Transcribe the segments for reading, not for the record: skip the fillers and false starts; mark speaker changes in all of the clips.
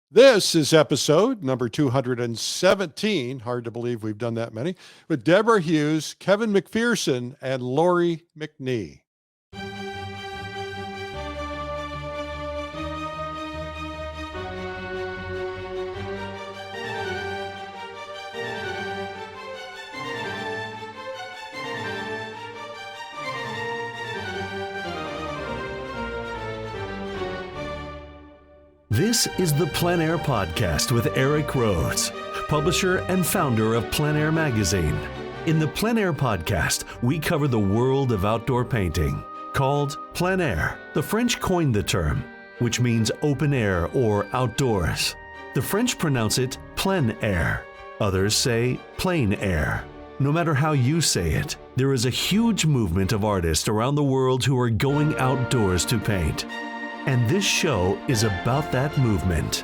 Speaker 1: This is episode number 217. Hard to believe we've done that many. With Deborah Hughes, Kevin McPherson, and Lori McNee.
Speaker 2: This is the Plein Air Podcast with Eric Rhoads, publisher and founder of Plein Air Magazine. In the Plein Air Podcast, we cover the world of outdoor painting. Called Plein Air, the French coined the term, which means open air or outdoors. The French pronounce it plein air. Others say plein air. No matter how you say it, there is a huge movement of artists around the world who are going outdoors to paint. And this show is about that movement.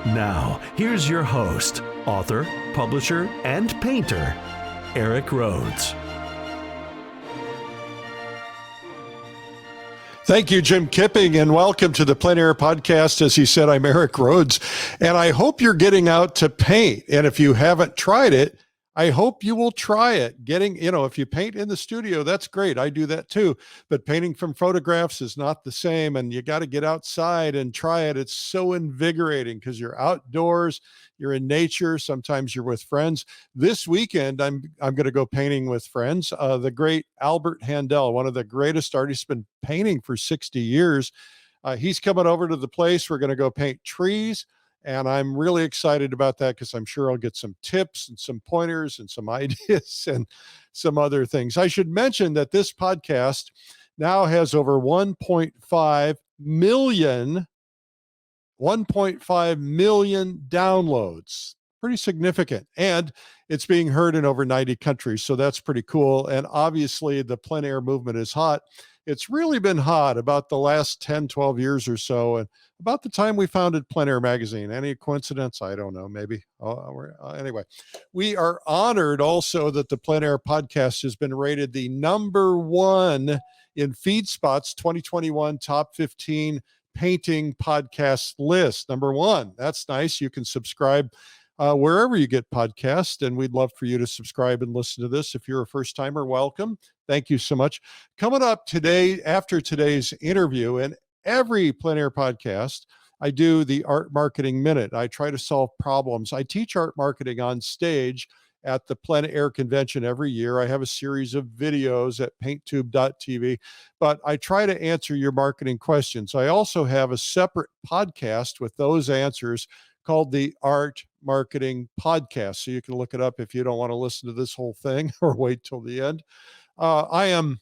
Speaker 2: Now, here's your host, author, publisher, and painter, Eric Rhoads.
Speaker 1: Thank you, Jim Kipping, and welcome to the Plein Air Podcast. As he said, I'm Eric Rhoads, and I hope you're getting out to paint. And if you haven't tried it, I hope you will try it. If you paint in the studio, that's great. I do that too. But painting from photographs is not the same. And you got to get outside and try it. It's so invigorating because you're outdoors, you're in nature. Sometimes you're with friends. This weekend, I'm going to go painting with friends. The great Albert Handel, one of the greatest artists, been painting for 60 years. He's coming over to the place. We're going to go paint trees. And I'm really excited about that because I'm sure I'll get some tips and some pointers and some ideas and some other things. I should mention that this podcast now has over 1.5 million downloads. Pretty significant. And it's being heard in over 90 countries. So that's pretty cool. And obviously the plein air movement is hot. It's really been hot about the last 10, 12 years or so. And about the time we founded Plein Air Magazine. Any coincidence? I don't know, maybe. Anyway, we are honored also that the Plein Air Podcast has been rated the number one in FeedSpot's 2021 Top 15 Painting Podcast list. Number one. That's nice. You can subscribe wherever you get podcasts, and we'd love for you to subscribe and listen to this. If you're a first-timer, welcome. Thank you so much. Coming up today, after today's interview, and every Plein Air podcast, I do the Art Marketing Minute. I try to solve problems. I teach art marketing on stage at the Plein Air Convention every year. I have a series of videos at painttube.tv, but I try to answer your marketing questions. I also have a separate podcast with those answers called the Art Marketing Podcast. So you can look it up if you don't want to listen to this whole thing or wait till the end. I am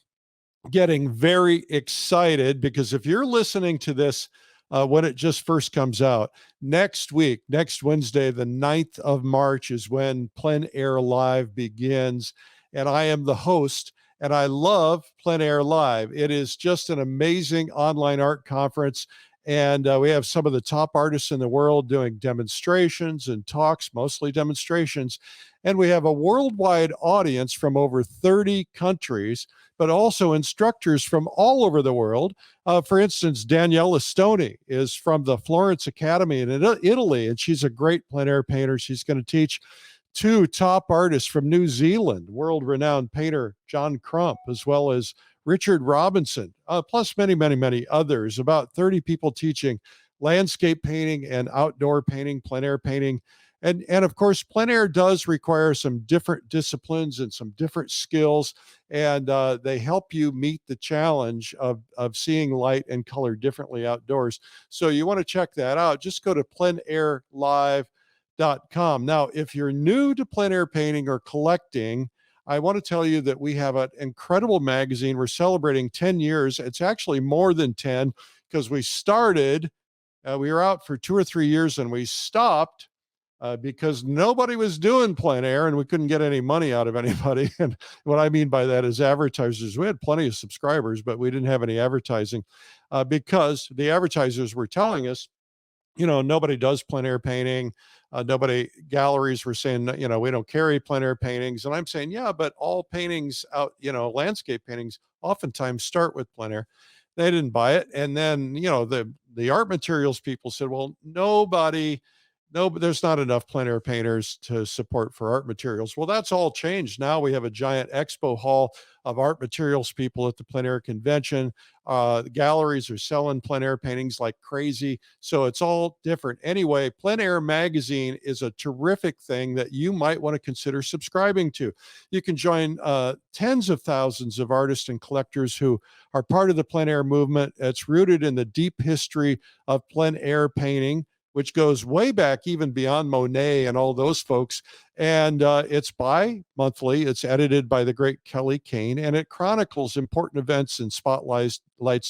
Speaker 1: getting very excited because if you're listening to this when it just first comes out, next Wednesday, the 9th of March is when Plein Air Live begins. And I am the host, and I love Plein Air Live. It is just an amazing online art conference. And we have some of the top artists in the world doing demonstrations and talks, mostly demonstrations. And we have a worldwide audience from over 30 countries, but also instructors from all over the world. For instance, Danielle Estoni is from the Florence Academy in Italy, and she's a great plein air painter. She's going to teach two top artists from New Zealand, world-renowned painter John Crump, as well as Richard Robinson, plus many, many, many others, about 30 people teaching landscape painting and outdoor painting, plein air painting. And of course, plein air does require some different disciplines and some different skills, and they help you meet the challenge of seeing light and color differently outdoors. So you want to check that out. Just go to pleinairlive.com. Now, if you're new to plein air painting or collecting, I want to tell you that we have an incredible magazine. We're celebrating 10 years. It's actually more than 10 because we started, we were out for 2 or 3 years and we stopped because nobody was doing plein air and we couldn't get any money out of anybody. And what I mean by that is advertisers. We had plenty of subscribers, but we didn't have any advertising because the advertisers were telling us, nobody does plein air painting. Galleries were saying, we don't carry plein air paintings. And I'm saying, yeah, but all paintings out, landscape paintings oftentimes start with plein air. They didn't buy it. And then, the art materials people said, well, no, but there's not enough plein air painters to support for art materials. Well, that's all changed. Now we have a giant expo hall of art materials people at the plein air convention. The galleries are selling plein air paintings like crazy. So it's all different. Anyway, Plein Air Magazine is a terrific thing that you might want to consider subscribing to. You can join tens of thousands of artists and collectors who are part of the plein air movement. It's rooted in the deep history of plein air painting, which goes way back even beyond Monet and all those folks. And it's bi-monthly. It's edited by the great Kelly Kane, and it chronicles important events and spotlights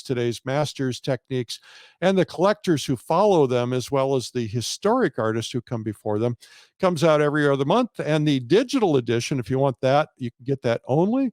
Speaker 1: today's masters, techniques, and the collectors who follow them, as well as the historic artists who come before them. Comes out every other month. And the digital edition, if you want that, you can get that only,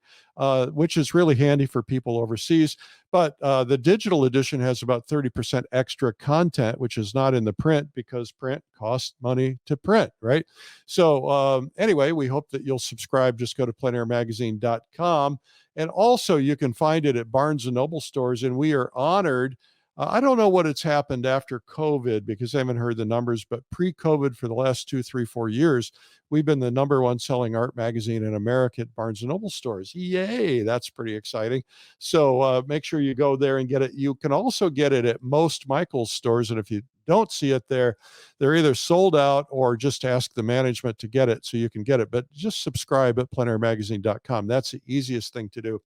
Speaker 1: which is really handy for people overseas. But the digital edition has about 30% extra content, which is not in the print because print costs money to print, right? So anyway, we hope that you'll subscribe. Just go to pleinairmagazine.com. And also you can find it at Barnes & Noble stores. And we are honored. I don't know what it's happened after COVID because I haven't heard the numbers, but pre-COVID for the last 2, 3, 4 years, we've been the number one selling art magazine in America at Barnes & Noble stores. Yay, that's pretty exciting. So make sure you go there and get it. You can also get it at most Michael's stores. And if you don't see it there, they're either sold out or just ask the management to get it so you can get it. But just subscribe at pleinairmagazine.com. That's the easiest thing to do.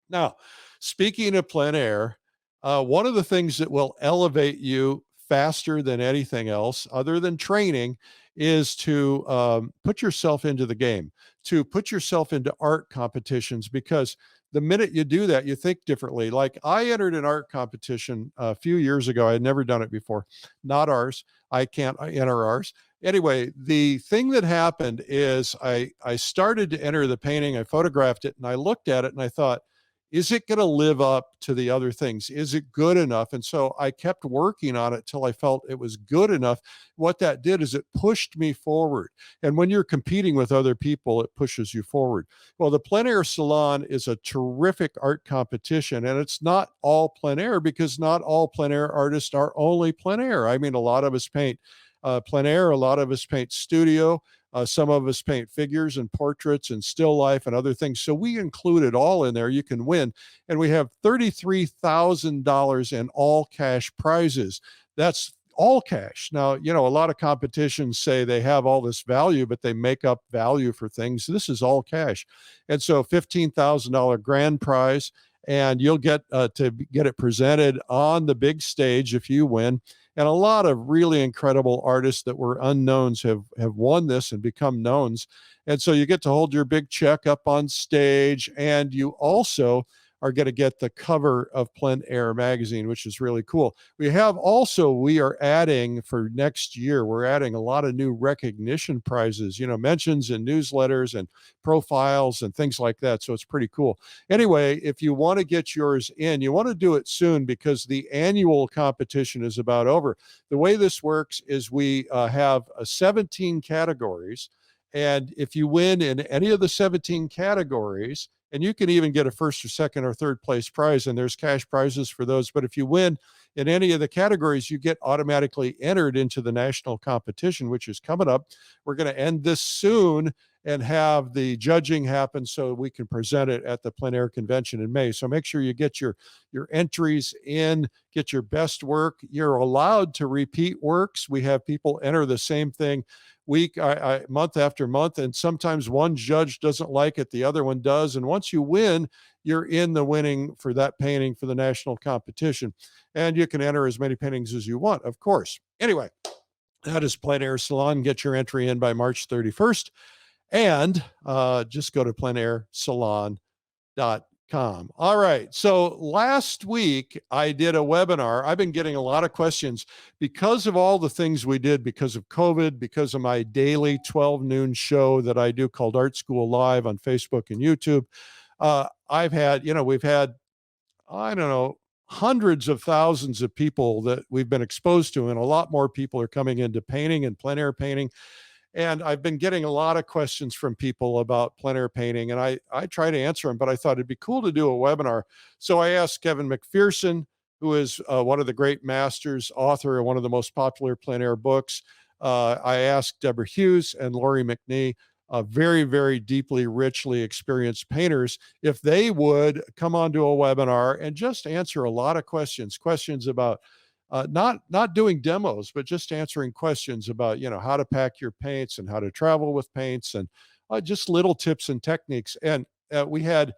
Speaker 1: Now, speaking of plein air, one of the things that will elevate you faster than anything else, other than training, is to put yourself into the game, to put yourself into art competitions, because the minute you do that, you think differently. Like I entered an art competition a few years ago. I had never done it before, not ours. I can't enter ours. Anyway, the thing that happened is I started to enter the painting. I photographed it and I looked at it and I thought, is it going to live up to the other things? Is it good enough? And so I kept working on it till I felt it was good enough. What that did is it pushed me forward. And when you're competing with other people, it pushes you forward. Well, the Plein Air Salon is a terrific art competition, and it's not all plein air because not all plein air artists are only plein air. I mean, a lot of us paint plein air, a lot of us paint studio. Some of us paint figures and portraits and still life and other things. So we include it all in there. You can win. And we have $33,000 in all cash prizes. That's all cash. Now, a lot of competitions say they have all this value, but they make up value for things. This is all cash. And so $15,000 grand prize, and you'll get to get it presented on the big stage if you win. And a lot of really incredible artists that were unknowns have won this and become knowns. And so you get to hold your big check up on stage, and you also are going to get the cover of Plein Air Magazine, which is really cool. We are adding for next year, we're adding a lot of new recognition prizes, mentions in newsletters and profiles and things like that. So it's pretty cool. Anyway, if you want to get yours in, you want to do it soon because the annual competition is about over. The way this works is we have 17 categories. And if you win in any of the 17 categories, and you can even get a first or second or third place prize, and there's cash prizes for those. But if you win in any of the categories, you get automatically entered into the national competition, which is coming up. We're going to end this soon and have the judging happen so we can present it at the Plein Air Convention in May. So make sure you get your entries in, get your best work. You're allowed to repeat works. We have people enter the same thing month after month, and sometimes one judge doesn't like it, the other one does. And once you win, you're in the winning for that painting for the national competition. And you can enter as many paintings as you want, of course. Anyway, that is Plein Air Salon. Get your entry in by March 31st. And just go to pleinairsalon.com. All right. So last week I did a webinar. I've been getting a lot of questions because of all the things we did, because of COVID, because of my daily 12 noon show that I do called Art School Live on Facebook and YouTube. We've had, I don't know, hundreds of thousands of people that we've been exposed to, and a lot more people are coming into painting and plein air painting. And I've been getting a lot of questions from people about plein air painting, and I try to answer them, but I thought it'd be cool to do a webinar. So I asked Kevin McPherson, who is one of the great masters, author of one of the most popular plein air books. I asked Deborah Hughes and Lori McNee, very, very deeply, richly experienced painters, if they would come onto a webinar and just answer a lot of questions about not doing demos, but just answering questions about, how to pack your paints and how to travel with paints, and just little tips and techniques. And we had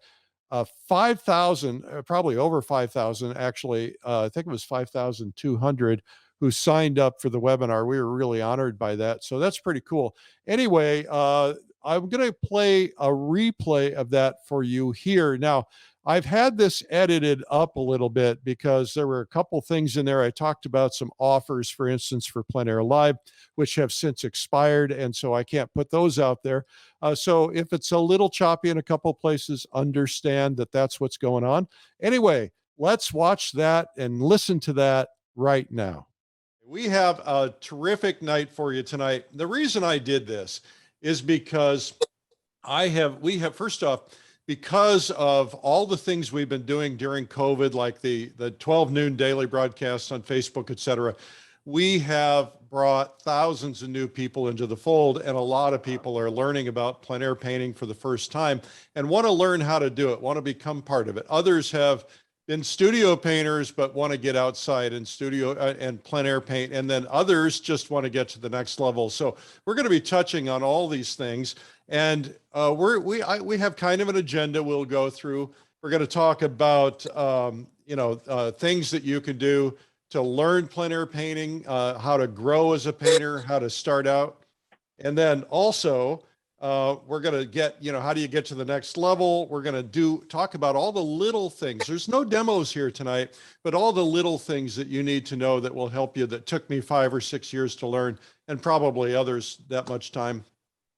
Speaker 1: 5,000, probably over 5,000, actually. I think it was 5,200 who signed up for the webinar. We were really honored by that. So that's pretty cool. Anyway, I'm going to play a replay of that for you here. Now, I've had this edited up a little bit because there were a couple things in there. I talked about some offers, for instance, for Plein Air Live, which have since expired, and so I can't put those out there. So if it's a little choppy in a couple places, understand that that's what's going on. Anyway, let's watch that and listen to that right now. We have a terrific night for you tonight. The reason I did this is because we have, first off, because of all the things we've been doing during COVID, like the 12 noon daily broadcasts on Facebook, et cetera, we have brought thousands of new people into the fold, and a lot of people are learning about plein air painting for the first time and want to learn how to do it, want to become part of it. Others have been studio painters, but want to get outside and studio and plein air paint. And then others just want to get to the next level. So we're going to be touching on all these things. And we have kind of an agenda we'll go through. We're going to talk about, things that you can do to learn plein air painting, how to grow as a painter, how to start out. And then also, we're going to get, how do you get to the next level? We're going to talk about all the little things. There's no demos here tonight, but all the little things that you need to know that will help you, that took me 5 or 6 years to learn, and probably others that much time.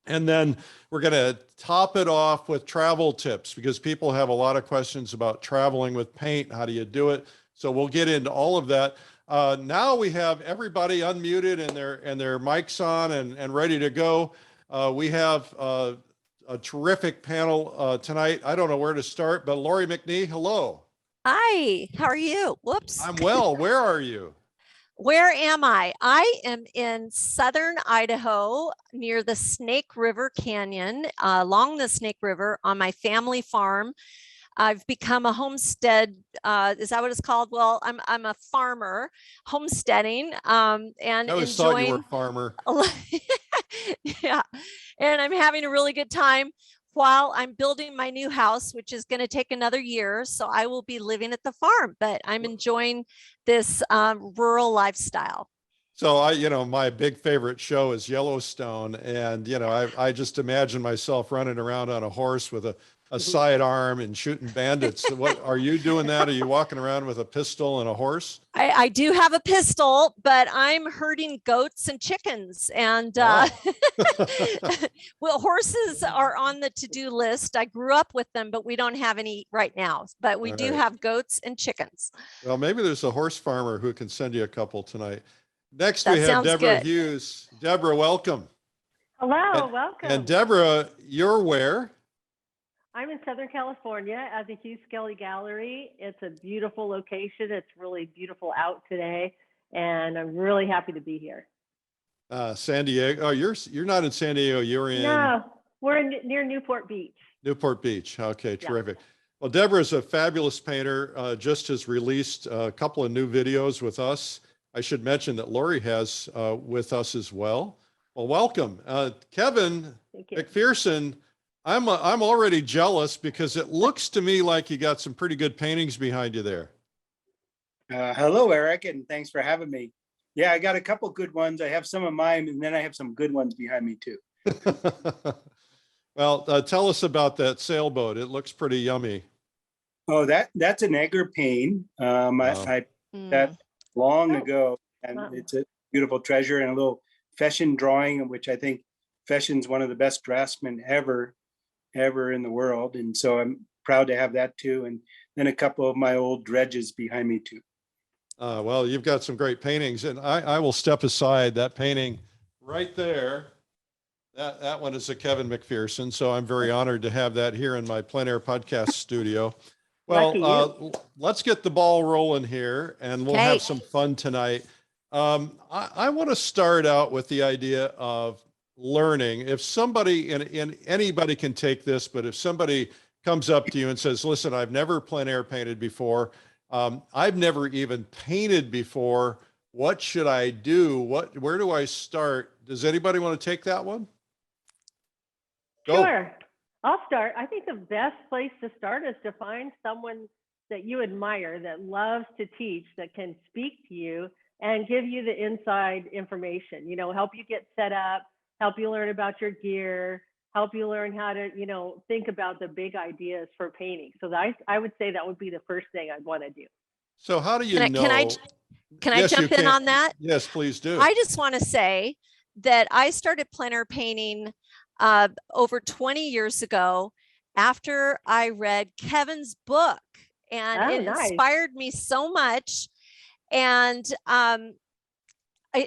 Speaker 1: And then we're going to top it off with travel tips, because people have a lot of questions about traveling with paint. How do you do it? So we'll get into all of that. Now we have everybody unmuted and their mics on and ready to go. We have a terrific panel tonight. I don't know where to start, but Lori McNee, hello.
Speaker 3: Hi, how are you? Whoops.
Speaker 1: I'm well. Where are you?
Speaker 3: Where am I? I am in southern Idaho near the Snake River Canyon, along the Snake River on my family farm. I've become a homestead. Is that what it's called? Well, I'm a farmer, homesteading, and
Speaker 1: I always thought you were a farmer.
Speaker 3: Yeah, and I'm having a really good time while I'm building my new house, which is going to take another year. So I will be living at the farm, but I'm enjoying this rural lifestyle.
Speaker 1: So my big favorite show is Yellowstone, and I just imagine myself running around on a horse with a sidearm and shooting bandits. What are you doing that? Are you walking around with a pistol and a horse?
Speaker 3: I do have a pistol, but I'm herding goats and chickens, and
Speaker 1: Wow.
Speaker 3: well, horses are on the to-do list. I grew up with them, but we don't have any right now, but we do have goats and chickens.
Speaker 1: Well, maybe there's a horse farmer who can send you a couple tonight. Next, we have Deborah Hughes. Deborah, welcome.
Speaker 4: Hello, welcome.
Speaker 1: And Deborah, you're where?
Speaker 4: I'm in Southern California at the Hughes Skelly Gallery. It's a beautiful location. It's really beautiful out today, and I'm really happy to be here.
Speaker 1: San Diego. Oh, you're not in San Diego. You're in.
Speaker 4: No, we're near Newport Beach.
Speaker 1: Newport Beach. Okay, terrific. Yeah. Well, Deborah is a fabulous painter. Just has released a couple of new videos with us. I should mention that Lori has with us as well. Well, welcome, Kevin McPherson. I'm already jealous because it looks to me like you got some pretty good paintings behind you there.
Speaker 5: Hello, Eric, and thanks for having me. Yeah, I got a couple good ones. I have some of mine, and then I have some good ones behind me too.
Speaker 1: Well, tell us about that sailboat. It looks pretty yummy.
Speaker 5: Oh, that's an Egger pane. I that long ago, and it's a beautiful treasure, and a little Fession drawing, which I think Feshion's one of the best draftsmen ever in the world, and so I'm proud to have that too. And then a couple of my old dredges behind me too.
Speaker 1: Well, you've got some great paintings, and I will step aside. That painting right there That one is a Kevin McPherson. So I'm very honored to have that here in my Plein Air podcast studio. Well, let's get the ball rolling here and we'll have some fun tonight. I want to start out with the idea of learning. If somebody, and anybody can take this, but if somebody comes up to you and says, listen, I've never plein air painted before. I've never even painted before. What should I do? Where do I start? Does anybody want to take that one? Go.
Speaker 4: Sure. I'll start. I think the best place to start is to find someone that you admire, that loves to teach, that can speak to you and give you the inside information, help you get set up, help you learn about your gear, help you learn how to, think about the big ideas for painting. So I would say that would be the first thing I'd want to do.
Speaker 1: So how do you know?
Speaker 3: Can I jump in on that?
Speaker 1: Yes, please do.
Speaker 3: I just want to say that I started plein air painting over 20 years ago after I read Kevin's book, and it inspired me so much. And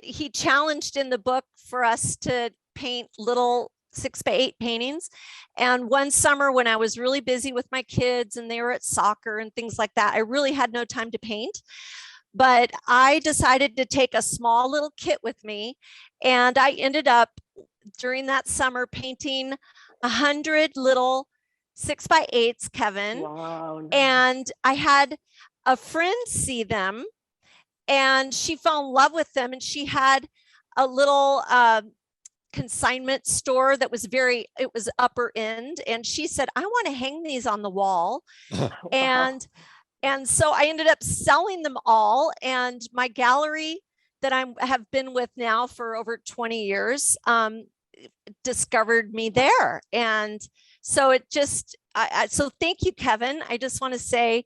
Speaker 3: he challenged in the book for us to paint little 6x8 paintings. And one summer when I was really busy with my kids and they were at soccer and things like that, I really had no time to paint. But I decided to take a small little kit with me, and I ended up during that summer painting 100 little 6x8s, Kevin.
Speaker 4: Wow, nice.
Speaker 3: And I had a friend see them and she fell in love with them, and she had a little consignment store that was it was upper end, and she said, I want to hang these on the wall. And so I ended up selling them all, and my gallery that I have been with now for over 20 years discovered me there. And so it just, so thank you, Kevin. I just want to say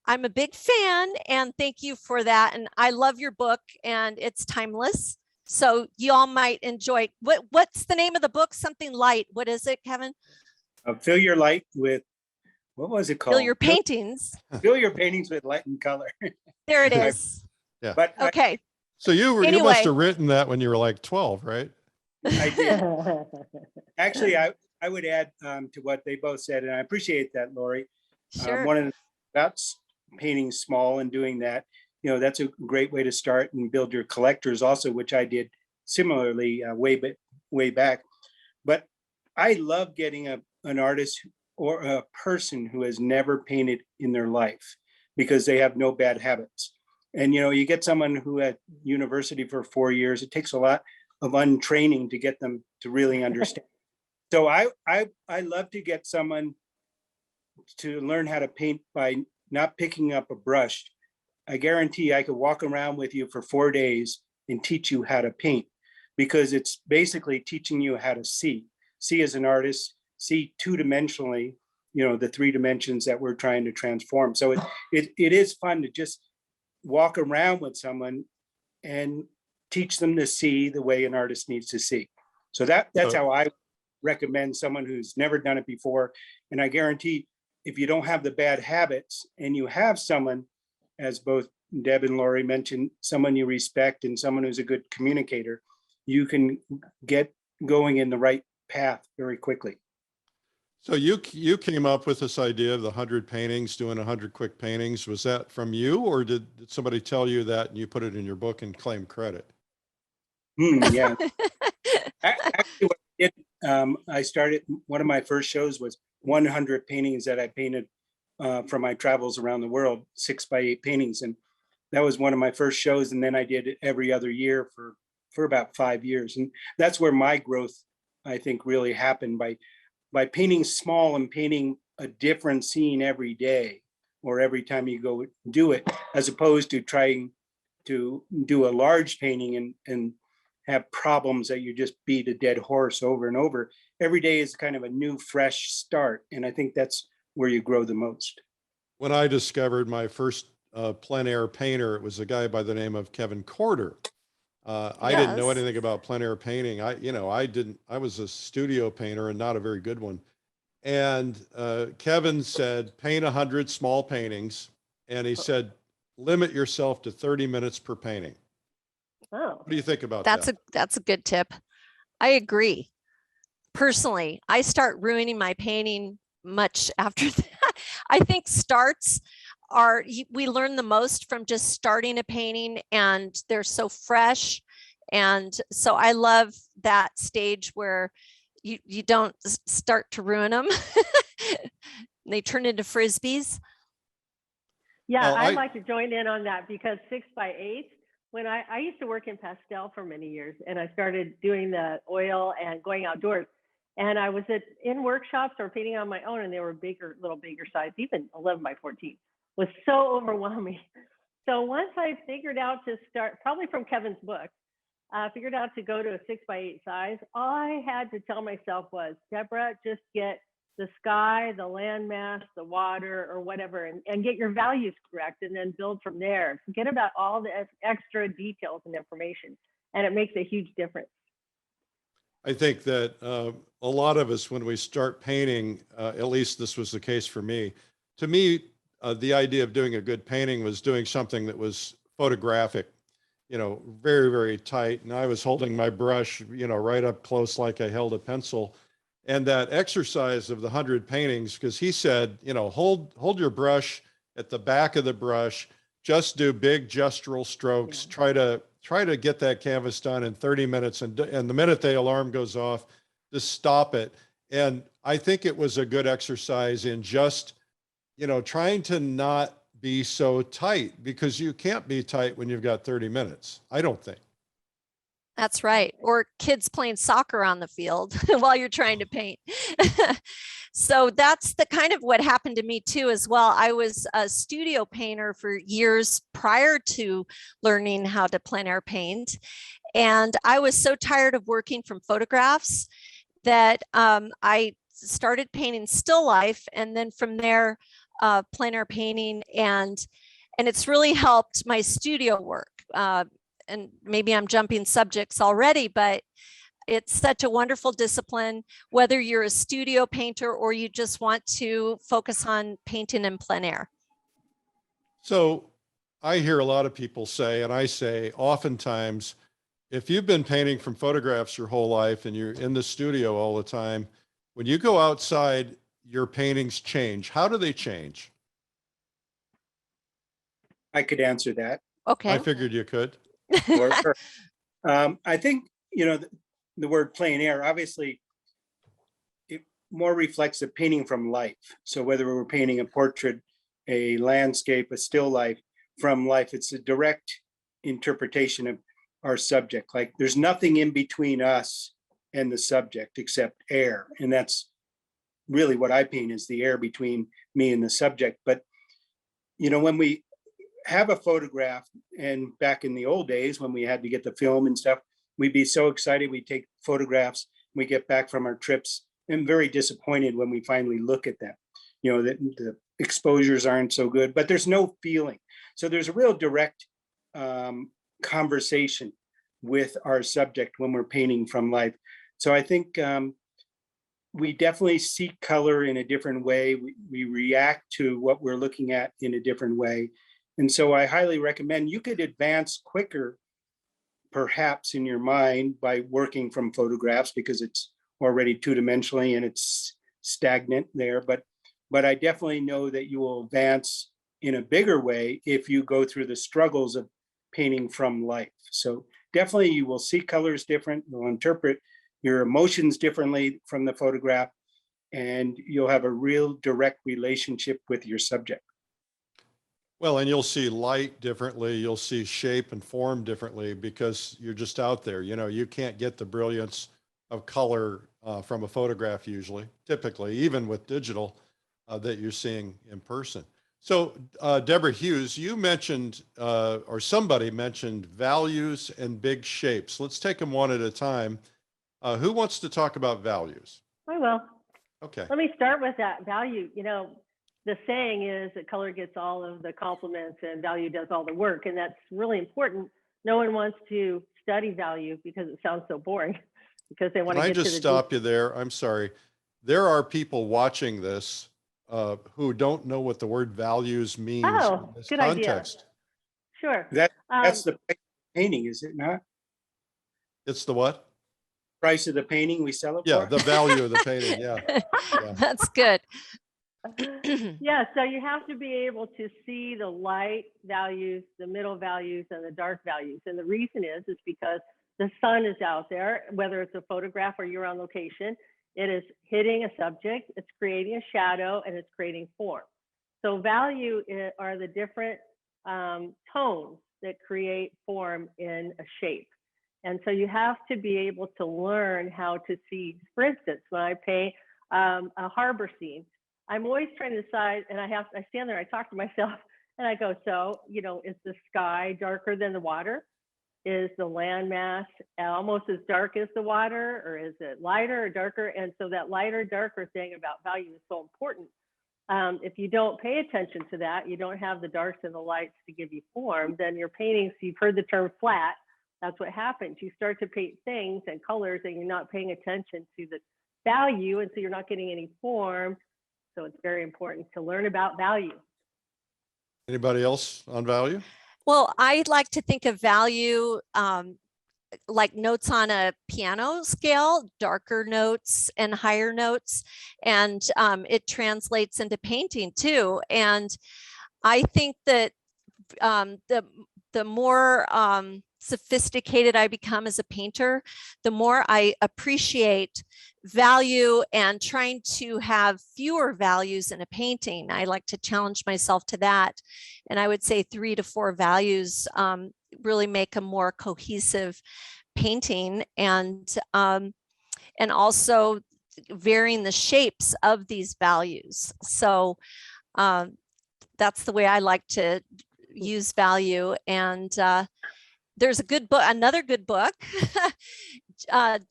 Speaker 3: I'm a big fan, and thank you for that. And I love your book, and it's timeless. So you all might enjoy. What's the name of the book? Something light. What is it, Kevin?
Speaker 5: Fill your light with, what was it called?
Speaker 3: Fill your paintings.
Speaker 5: Fill your paintings with light and color.
Speaker 3: There it is.
Speaker 1: Yeah.
Speaker 5: But
Speaker 3: okay.
Speaker 1: So you must have written that when you were like 12, right?
Speaker 5: I did. Actually, I would add to what they both said, and I appreciate that, Lori.
Speaker 3: Sure.
Speaker 5: One of the about painting small and doing that, that's a great way to start and build your collectors also, which I did similarly way back. But I love getting an artist or a person who has never painted in their life because they have no bad habits. And, you get someone who at university for 4 years, it takes a lot of untraining to get them to really understand. So I love to get someone to learn how to paint by not picking up a brush. I guarantee I could walk around with you for 4 days and teach you how to paint, because it's basically teaching you how to see as an artist, see two-dimensionally, the 3 dimensions that we're trying to transform. So it is fun to just walk around with someone and teach them to see the way an artist needs to see. So that's how I recommend someone who's never done it before. And I guarantee if you don't have the bad habits and you have someone, as both Deb and Lori mentioned, someone you respect and someone who's a good communicator, you can get going in the right path very quickly.
Speaker 1: So you came up with this idea of the 100 paintings, doing 100 quick paintings. Was that from you, or did somebody tell you that and you put it in your book and claim credit?
Speaker 5: Yeah. Actually, what I did, I started, one of my first shows was 100 paintings that I painted from my travels around the world, 6x8 paintings. And that was one of my first shows. And then I did it every other year for about 5 years. And that's where my growth, I think, really happened by painting small and painting a different scene every day or every time you go do it, as opposed to trying to do a large painting and have problems that you just beat a dead horse over and over. Every day is kind of a new, fresh start. And I think that's where you grow the most.
Speaker 1: When I discovered my first plein air painter, it was a guy by the name of Kevin Corder. I didn't know anything about plein air painting. I was a studio painter and not a very good one. And Kevin said, paint 100 small paintings. And he said, limit yourself to 30 minutes per painting.
Speaker 4: Oh.
Speaker 1: What do you think about that?
Speaker 3: That's a good tip. I agree. personally, I start ruining my painting much after that. I think starts are, we learn the most from just starting a painting, and they're so fresh. And so I love that stage where you don't start to ruin them. They turn into Frisbees.
Speaker 4: Yeah,
Speaker 1: Well,
Speaker 4: I'd like to join in on that, because 6x8, when I used to work in pastel for many years, and I started doing the oil and going outdoors, and I was in workshops or painting on my own, and they were bigger, little bigger size, even 11 by 14 was so overwhelming. So once I figured out to start, probably from Kevin's book, figured out to go to a 6x8 size, all I had to tell myself was, Deborah, just get the sky, the landmass, the water, or whatever, and get your values correct, and then build from there. Forget about all the extra details and information, and it makes a huge difference.
Speaker 1: I think that a lot of us, when we start painting, at least this was the case for me, to me, the idea of doing a good painting was doing something that was photographic, very, very tight. And I was holding my brush, right up close, like I held a pencil. And that exercise of the 100 paintings, because he said, hold your brush at the back of the brush, just do big gestural strokes,
Speaker 4: Yeah.
Speaker 1: try to get that canvas done in 30 minutes. And the minute the alarm goes off, just stop it. And I think it was a good exercise in just, trying to not be so tight, because you can't be tight when you've got 30 minutes. I don't think.
Speaker 3: That's right. Or kids playing soccer on the field while you're trying to paint. So that's the kind of what happened to me too as well. I was a studio painter for years prior to learning how to plein air paint. And I was so tired of working from photographs that I started painting still life. And then from there, plein air painting. And it's really helped my studio work. And maybe I'm jumping subjects already, but it's such a wonderful discipline, whether you're a studio painter or you just want to focus on painting in plein air.
Speaker 1: So I hear a lot of people say, and I say oftentimes, if you've been painting from photographs your whole life and you're in the studio all the time, when you go outside, your paintings change. How do they change?
Speaker 5: I could answer that.
Speaker 3: Okay.
Speaker 1: I figured you could.
Speaker 5: Sure. I think, the word plein air, obviously, it more reflects a painting from life. So whether we're painting a portrait, a landscape, a still life from life, it's a direct interpretation of our subject. Like there's nothing in between us and the subject except air. And that's really what I paint, is the air between me and the subject. But, when we have a photograph, and back in the old days when we had to get the film and stuff, we'd be so excited. We'd take photographs, we get back from our trips, and very disappointed when we finally look at them. The exposures aren't so good, but there's no feeling. So there's a real direct conversation with our subject when we're painting from life. So I think we definitely see color in a different way. We react to what we're looking at in a different way. And so I highly recommend, you could advance quicker, perhaps in your mind, by working from photographs, because it's already two-dimensionally and it's stagnant there. But I definitely know that you will advance in a bigger way if you go through the struggles of painting from life. So definitely you will see colors different, you'll interpret your emotions differently from the photograph, and you'll have a real direct relationship with your subject.
Speaker 1: Well, and you'll see light differently. You'll see shape and form differently, because you're just out there. You can't get the brilliance of color from a photograph usually, typically, even with digital, that you're seeing in person. So Deborah Hughes, you mentioned, or somebody mentioned, values and big shapes. Let's take them one at a time. Who wants to talk about values?
Speaker 4: I will.
Speaker 1: Okay.
Speaker 4: Let me start with that value. The saying is that color gets all of the compliments and value does all the work. And that's really important. No one wants to study value because it sounds so boring, because they want to get to the.
Speaker 1: Can I just stop you there? I'm sorry. There are people watching this who don't know what the word values means in this
Speaker 4: good
Speaker 1: context.
Speaker 4: Idea. Sure.
Speaker 5: That's the painting, is it not?
Speaker 1: It's the what?
Speaker 5: price of the painting we sell it
Speaker 1: Yeah,
Speaker 5: for?
Speaker 1: the value of the painting. Yeah.
Speaker 3: That's good.
Speaker 4: Yeah, so you have to be able to see the light values, the middle values, and the dark values. And the reason is because the sun is out there, whether it's a photograph or you're on location, it is hitting a subject, it's creating a shadow, and it's creating form. So value are the different tones that create form in a shape. And so you have to be able to learn how to see. For instance, when I paint a harbor scene, I'm always trying to decide, and I stand there, I talk to myself, and I go, so, is the sky darker than the water? Is the landmass almost as dark as the water, or is it lighter or darker? And so that lighter, darker thing about value is so important. If you don't pay attention to that, you don't have the darks and the lights to give you form, then your paintings, you've heard the term flat, that's what happens. You start to paint things and colors and you're not paying attention to the value, and so you're not getting any form. So it's very important to learn about value.
Speaker 1: Anybody else on value?
Speaker 3: Well, I like to think of value like notes on a piano scale, darker notes and higher notes, and it translates into painting too. And I think that the more sophisticated I become as a painter, the more I appreciate value and trying to have fewer values in a painting. I like to challenge myself to that. And I would say 3 to 4 values really make a more cohesive painting, and also varying the shapes of these values. So that's the way I like to use value. And there's a good book, another good book,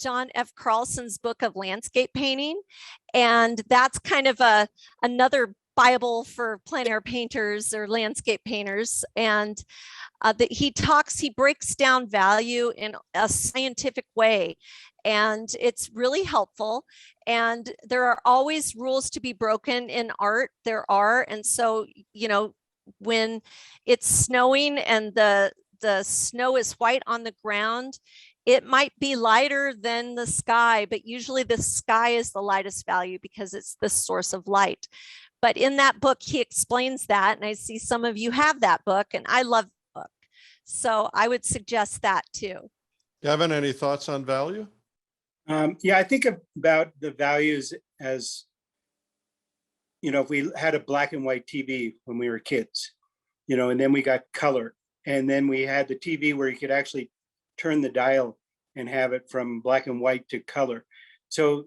Speaker 3: John F. Carlson's book of landscape painting. And that's kind of another Bible for plein air painters or landscape painters. And he breaks down value in a scientific way. And it's really helpful. And there are always rules to be broken in art. There are. And so, when it's snowing and the snow is white on the ground, it might be lighter than the sky, but usually the sky is the lightest value because it's the source of light. But in that book, he explains that. And I see some of you have that book, and I love the book. So I would suggest that too.
Speaker 1: Kevin, any thoughts on value?
Speaker 5: Yeah, I think about the values as, if we had a black and white TV when we were kids, and then we got color, and then we had the TV where you could actually turn the dial and have it from black and white to color. So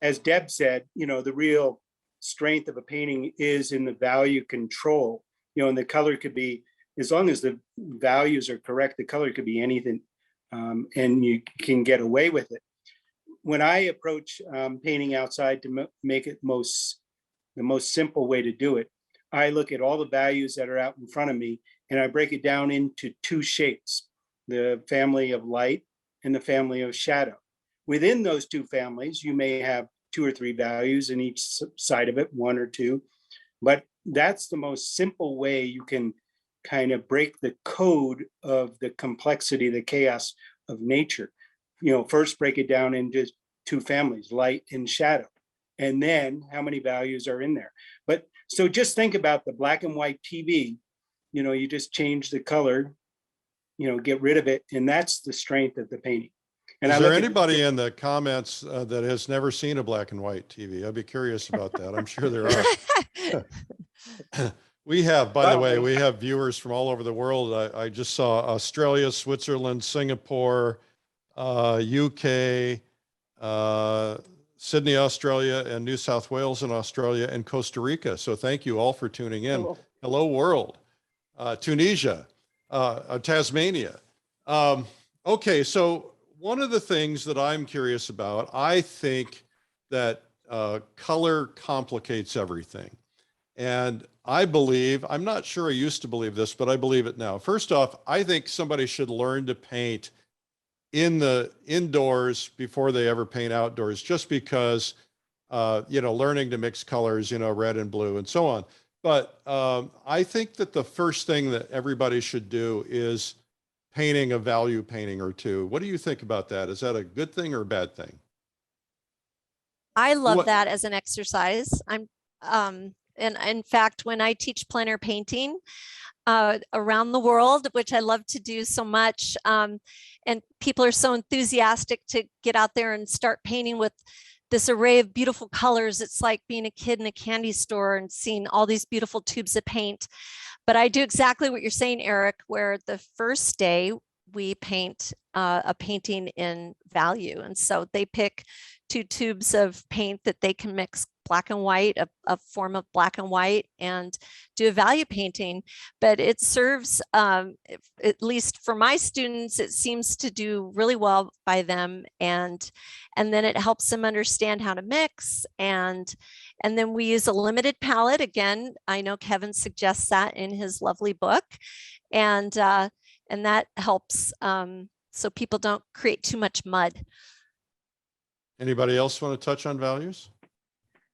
Speaker 5: as Deb said, the real strength of a painting is in the value control, and the color could be, as long as the values are correct, the color could be anything, and you can get away with it. When I approach painting outside to make it the most simple way to do it, I look at all the values that are out in front of me, and I break it down into 2 shapes, the family of light and the family of shadow. Within those 2 families, you may have 2 or 3 values in each side of it, 1 or 2, but that's the most simple way you can kind of break the code of the complexity, the chaos of nature. First break it down into 2 families, light and shadow, and then how many values are in there. But so just think about the black and white TV, you just change the color, get rid of it, and that's the strength of the painting. And
Speaker 1: is there anybody in the comments that has never seen a black and white TV? I'd be curious about that. I'm sure there are. We have, by the way, we have viewers from all over the world. I just saw Australia, Switzerland, Singapore, UK, Sydney, Australia, and New South Wales in Australia, and Costa Rica. So thank you all for tuning in.
Speaker 4: Cool.
Speaker 1: Hello, world. Tunisia, Tasmania. Okay, so one of the things that I'm curious about, I think that color complicates everything. And I believe, I'm not sure I used to believe this, but I believe it now. First off, I think somebody should learn to paint in the indoors before they ever paint outdoors, just because, learning to mix colors, red and blue and so on. But I think that the first thing that everybody should do is painting a value painting or two. What do you think about that? Is that a good thing or a bad thing?
Speaker 3: I love
Speaker 1: What-
Speaker 3: that as an exercise. And in fact, when I teach plein air painting around the world, which I love to do so much, and people are so enthusiastic to get out there and start painting with this array of beautiful colors. It's like being a kid in a candy store and seeing all these beautiful tubes of paint. But I do exactly what you're saying, Eric, where the first day we paint a painting in value. And so they pick 2 tubes of paint that they can mix black and white, a form of black and white, and do a value painting. But it serves, at least for my students, it seems to do really well by them. And then it helps them understand how to mix. And then we use a limited palette. Again, I know Kevin suggests that in his lovely book. And that helps so people don't create too much mud.
Speaker 1: Anybody else want to touch on values?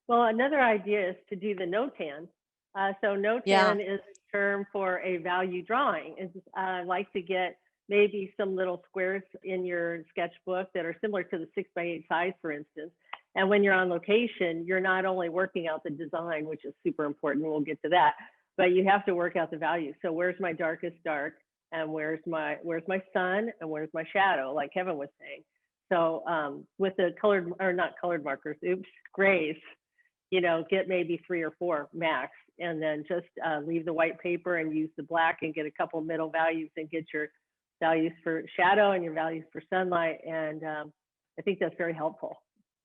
Speaker 4: Well, another idea is to do the no-tan. So no-tan is a term for a value drawing. I like to get maybe some little squares in your sketchbook that are similar to the 6x8 size, for instance. And when you're on location, you're not only working out the design, which is super important, we'll get to that, but you have to work out the value. So where's my darkest dark, and where's my sun, and where's my shadow, like Kevin was saying. So with the colored, or not colored markers, grays, get maybe 3 or 4 max, and then just leave the white paper and use the black and get a couple middle values and get your values for shadow and your values for sunlight. And I think that's very helpful.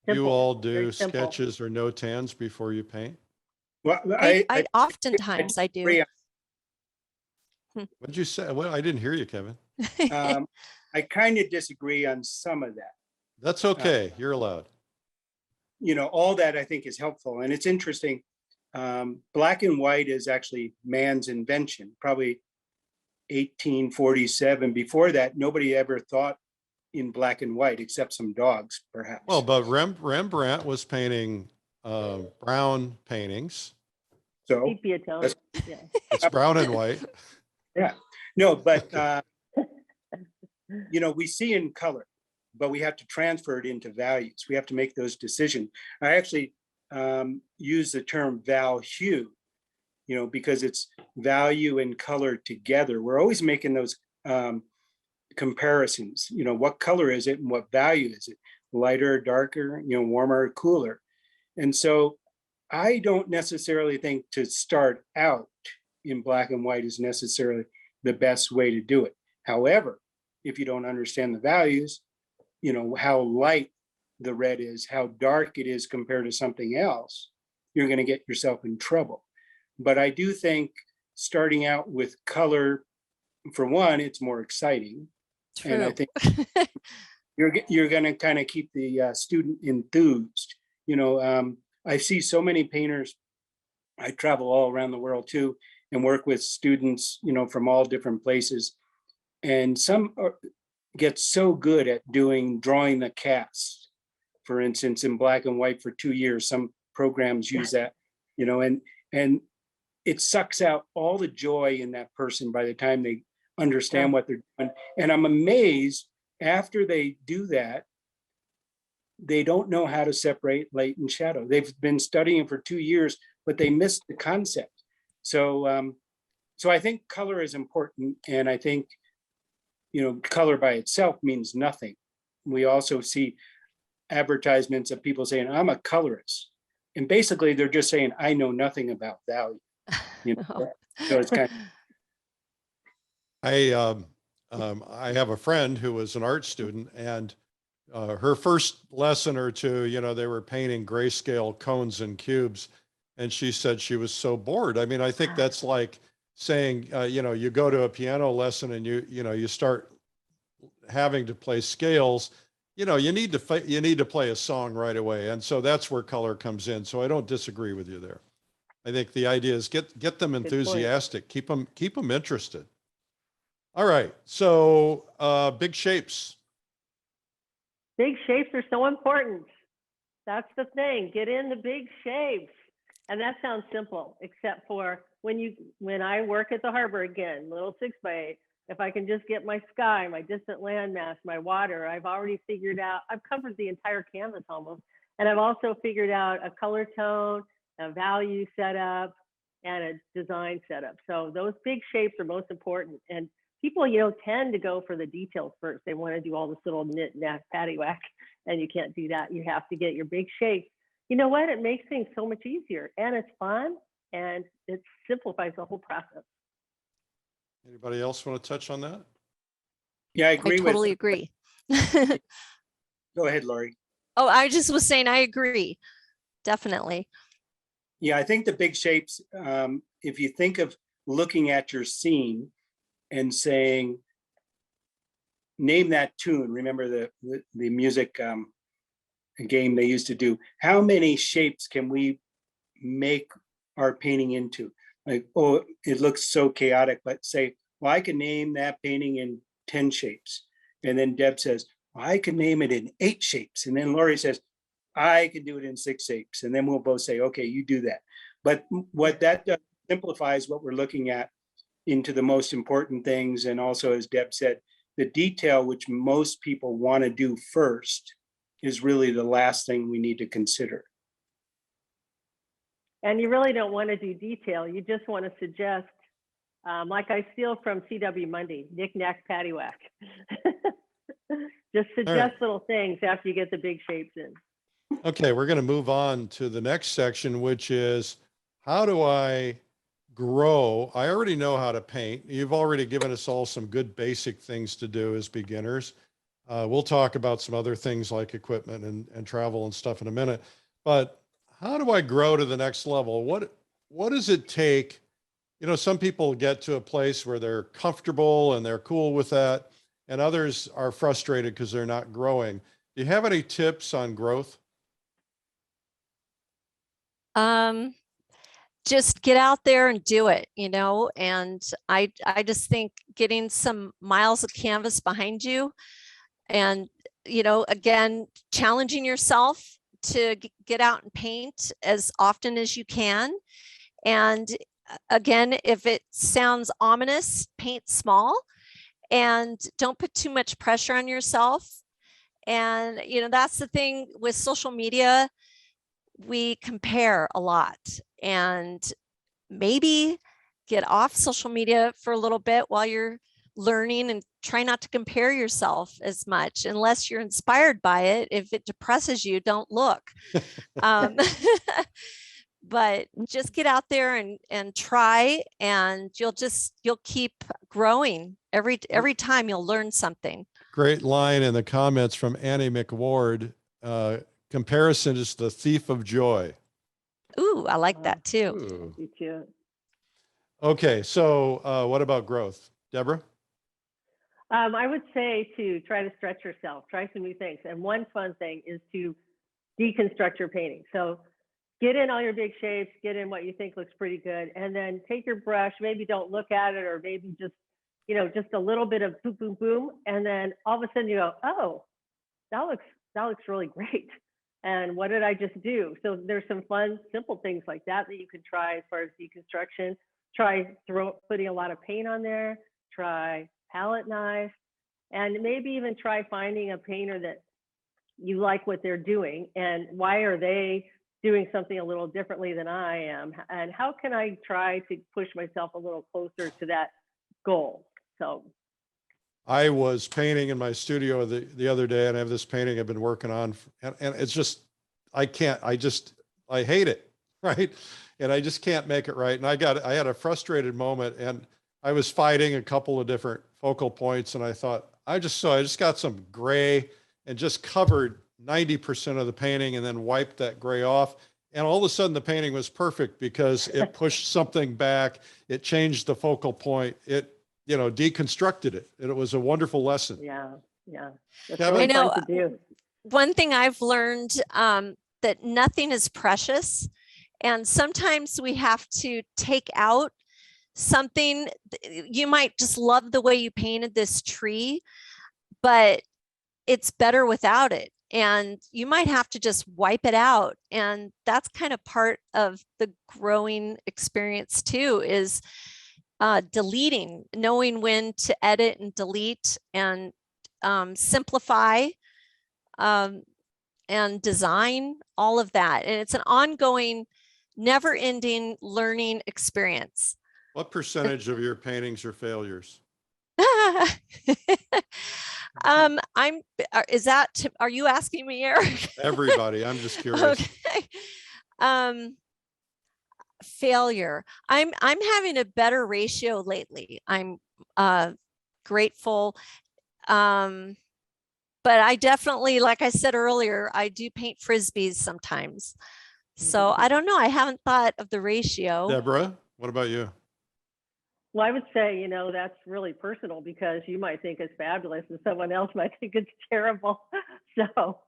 Speaker 1: You all do
Speaker 4: very simple.
Speaker 1: sketches or no-tans before you paint?
Speaker 5: Well,
Speaker 3: I oftentimes I do.
Speaker 1: What'd you say? Well, I didn't hear you, Kevin.
Speaker 5: I kind of disagree on some of that.
Speaker 1: That's okay. You're allowed.
Speaker 5: All that I think is helpful. And it's interesting. Black and white is actually man's invention, probably 1847. Before that, nobody ever thought in black and white except some dogs, perhaps.
Speaker 1: Well, but Rembrandt was painting brown paintings.
Speaker 5: So
Speaker 4: yeah.
Speaker 1: It's brown and white.
Speaker 5: Yeah. No, but we see in color, but we have to transfer it into values. We have to make those decisions. I actually use the term value, because it's value and color together. We're always making those comparisons. What color is it and what value is it? Lighter, darker, warmer, cooler. And so I don't necessarily think to start out in black and white is necessarily the best way to do it. However, if you don't understand the values, how light the red is, how dark it is compared to something else, you're going to get yourself in trouble. But I do think starting out with color, for one, it's more exciting.
Speaker 3: True.
Speaker 5: And I think you're going to kind of keep the student enthused. I see so many painters. I travel all around the world too, and work with students, from all different places. And some get so good at drawing the cast, for instance, in black and white for 2 years. Some programs use that, and it sucks out all the joy in that person by the time they understand what they're doing. And I'm amazed after they do that, they don't know how to separate light and shadow. They've been studying for 2 years, but they missed the concept. So I think color is important. And I think, color by itself means nothing. We also see advertisements of people saying, I'm a colorist. And basically they're just saying, I know nothing about value. So it's kind of.
Speaker 1: I have a friend who was an art student, and her first lesson or two, they were painting grayscale cones and cubes. And she said she was so bored. I mean, I think that's like saying, you go to a piano lesson and you start having to play scales, you need to play a song right away. And so that's where color comes in. So I don't disagree with you there. I think the idea is get them enthusiastic, keep them interested. All right. So big shapes.
Speaker 4: Big shapes are so important. That's the thing. Get in the big shapes. And that sounds simple, except for when I work at the harbor again, little 6x8, If I can just get my sky, my distant landmass, my water, I've already figured out, I've covered the entire canvas almost. And I've also figured out a color tone, a value setup, and a design setup. So those big shapes are most important. And people, tend to go for the details first. They want to do all this little knit, knack, paddywhack, and you can't do that. You have to get your big shapes. You know what? It makes things so much easier, and it's fun, and it simplifies the whole process.
Speaker 1: Anybody else want to touch on that?
Speaker 5: Yeah, I
Speaker 3: totally agree.
Speaker 5: Go ahead, Lori.
Speaker 3: Oh, I just was saying, I agree. Definitely.
Speaker 5: Yeah, I think the big shapes, if you think of looking at your scene and saying, name that tune. Remember the music game they used to do. How many shapes can we make our painting into? Like, oh, it looks so chaotic, but say, well, I can name that painting in 10 shapes. And then Deb says, well, I can name it in 8 shapes. And then Lori says, I can do it in 6 shapes. And then we'll both say, okay, you do that. But what that does simplifies what we're looking at into the most important things. And also, as Deb said, the detail, which most people want to do first, is really the last thing we need to consider.
Speaker 4: And you really don't want to do detail. You just want to suggest, like I steal from CW Monday, knick-knack, paddywhack. Just suggest little things after you get the big shapes in.
Speaker 1: Okay, we're going to move on to the next section, which is how do I grow? I already know how to paint. You've already given us all some good basic things to do as beginners. We'll talk about some other things like equipment and travel and stuff in a minute. But how do I grow to the next level? What does it take? Some people get to a place where they're comfortable and they're cool with that, and others are frustrated because they're not growing. Do you have any tips on growth?
Speaker 3: Just get out there and do it, and I just think getting some miles of canvas behind you and, again, challenging yourself to get out and paint as often as you can. And again, if it sounds ominous, paint small and don't put too much pressure on yourself. And, that's the thing with social media. We compare a lot, and maybe get off social media for a little bit while you're learning, and try not to compare yourself as much unless you're inspired by it. If it depresses you, don't look. But just get out there and try, and you'll keep growing. Every time you'll learn something.
Speaker 1: Great line in the comments from Annie McWard. Comparison is the thief of joy.
Speaker 3: Ooh, I like that too.
Speaker 4: Me too.
Speaker 1: Okay, so what about growth? Deborah?
Speaker 4: I would say to try to stretch yourself, try some new things. And one fun thing is to deconstruct your painting. So get in all your big shapes, get in what you think looks pretty good, and then take your brush, maybe don't look at it, or maybe just, just a little bit of boom, boom, boom. And then all of a sudden you go, oh, that looks really great. And what did I just do? So there's some fun, simple things like that you can try as far as deconstruction. Try putting a lot of paint on there, try palette knife, and maybe even try finding a painter that you like what they're doing, and why are they doing something a little differently than I am, and how can I try to push myself a little closer to that goal. So
Speaker 1: I was painting in my studio the other day, and I have this painting I've been working on, and it's just, I hate it, right? And I just can't make it right. And I had a frustrated moment, and I was fighting a couple of different focal points, and I thought, I just got some gray and just covered 90% of the painting and then wiped that gray off. And all of a sudden the painting was perfect because it pushed something back. It changed the focal point. It, deconstructed it. And it was a wonderful lesson.
Speaker 4: Yeah. That's
Speaker 1: Kevin?
Speaker 4: really fun to do.
Speaker 3: One thing I've learned, that nothing is precious. And sometimes we have to take out something. You might just love the way you painted this tree, but it's better without it. And you might have to just wipe it out. And that's kind of part of the growing experience too, is deleting, knowing when to edit and delete and simplify and design, all of that. And it's an ongoing, never-ending learning experience.
Speaker 1: What percentage of your paintings are failures?
Speaker 3: Are you asking me, Eric?
Speaker 1: Everybody, I'm just curious.
Speaker 3: Okay. Failure. I'm having a better ratio lately. I'm grateful. But I definitely, like I said earlier, I do paint Frisbees sometimes. So I don't know. I haven't thought of the ratio.
Speaker 1: Deborah, what about you?
Speaker 4: Well, I would say, you know, that's really personal because you might think it's fabulous and someone else might think it's terrible. So,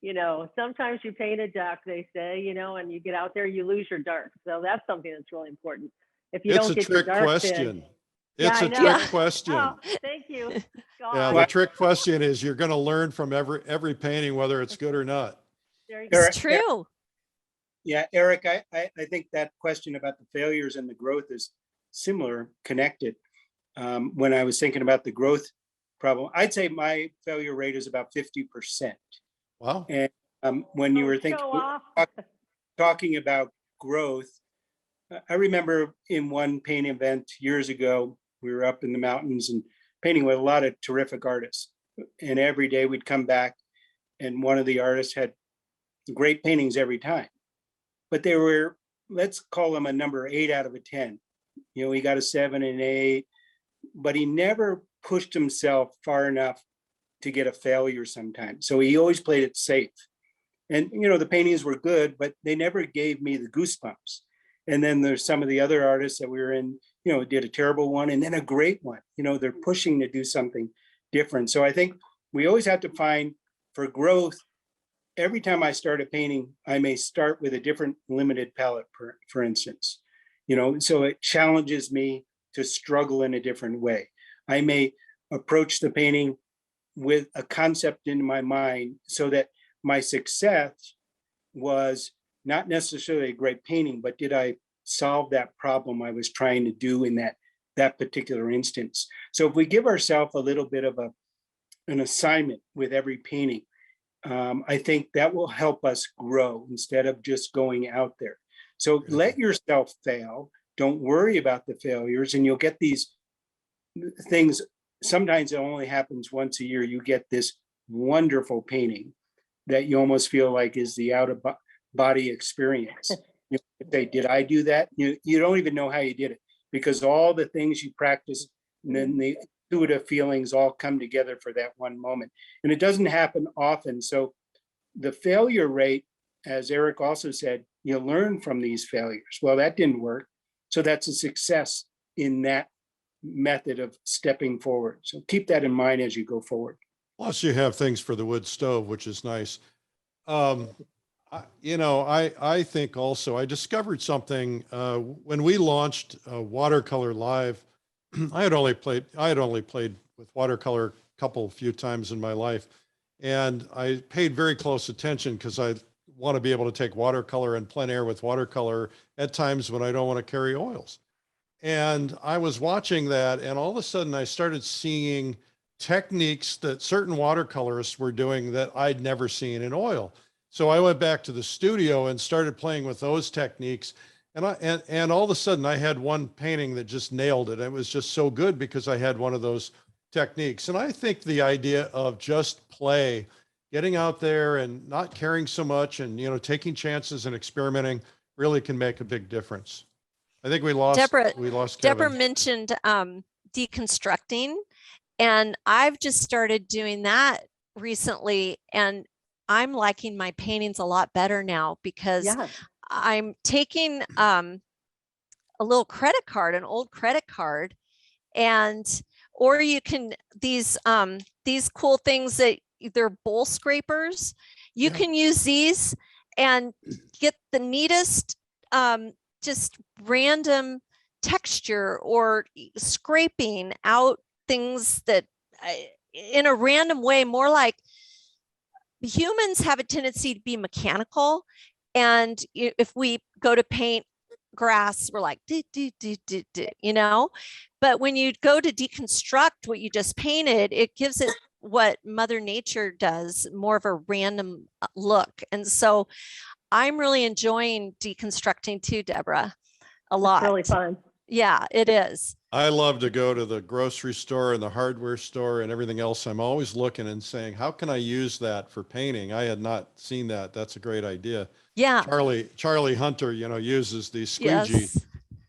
Speaker 4: you know, sometimes you paint a duck, they say, you know, and you get out there, you lose your dark. So that's something that's really important. If you don't get your dark
Speaker 1: question.
Speaker 4: Yeah,
Speaker 1: It's
Speaker 4: I
Speaker 1: a
Speaker 4: know.
Speaker 1: trick question.
Speaker 4: Oh, thank you.
Speaker 1: Yeah,
Speaker 4: God.
Speaker 1: the trick question is you're going to learn from every painting, whether it's good or not.
Speaker 4: There you go.
Speaker 3: It's true.
Speaker 5: Yeah, Eric, I think that question about the failures and the growth is similar, connected. When I was thinking about the growth problem, I'd say my failure rate is about 50%.
Speaker 1: Wow.
Speaker 5: And when you were talking about growth, I remember in one paint event years ago, we were up in the mountains and painting with a lot of terrific artists. And every day we'd come back and one of the artists had great paintings every time. But they were, let's call them a number 8 out of a 10. You know, he got a 7 and 8, but he never pushed himself far enough to get a failure sometimes. So he always played it safe. And, you know, the paintings were good, but they never gave me the goosebumps. And then there's some of the other artists that we were in, you know, did a terrible one and then a great one. You know, they're pushing to do something different. So I think we always have to find for growth. Every time I start a painting, I may start with a different limited palette, for instance, you know, so it challenges me to struggle in a different way. I may approach the painting with a concept in my mind so that my success was not necessarily a great painting, but did I solve that problem I was trying to do in that particular instance? So if we give ourselves a little bit of an assignment with every painting, I think that will help us grow instead of just going out there. So let yourself fail. Don't worry about the failures, and you'll get these things. Sometimes it only happens once a year. You get this wonderful painting that you almost feel like is the out of body experience. You say, did I do that? You don't even know how you did it because all the things you practice and then the intuitive feelings all come together for that one moment. And it doesn't happen often. So the failure rate, as Eric also said, you learn from these failures. Well, that didn't work. So that's a success in that method of stepping forward. So keep that in mind as you go forward.
Speaker 1: Plus you have things for the wood stove, which is nice. You know, I think also I discovered something when we launched Watercolor Live. I had only played with watercolor a few times in my life, and I paid very close attention because I want to be able to take watercolor and plein air with watercolor at times when I don't want to carry oils. And I was watching that, and all of a sudden I started seeing techniques that certain watercolorists were doing that I'd never seen in oil. So I went back to the studio and started playing with those techniques. And all of a sudden I had one painting that just nailed it. It was just so good because I had one of those techniques. And I think the idea of just play, getting out there and not caring so much and, you know, taking chances and experimenting really can make a big difference. I think we lost Kevin.
Speaker 3: Deborah mentioned deconstructing, and I've just started doing that recently, and I'm liking my paintings a lot better now because I'm taking a little credit card, an old credit card, or you can these cool things that they're bowl scrapers. You can use these and get the neatest just random texture or scraping out things that in a random way, more like humans have a tendency to be mechanical. And if we go to paint grass, we're like, you know, but when you go to deconstruct what you just painted, it gives it what Mother Nature does, more of a random look. And so I'm really enjoying deconstructing too, Deborah, a lot.
Speaker 4: It's really fun.
Speaker 3: Yeah, it is.
Speaker 1: I love to go to the grocery store and the hardware store and everything else. I'm always looking and saying, how can I use that for painting? I had not seen that. That's a great idea.
Speaker 3: Yeah.
Speaker 1: Charlie Hunter, uses the squeegee.
Speaker 3: Yes.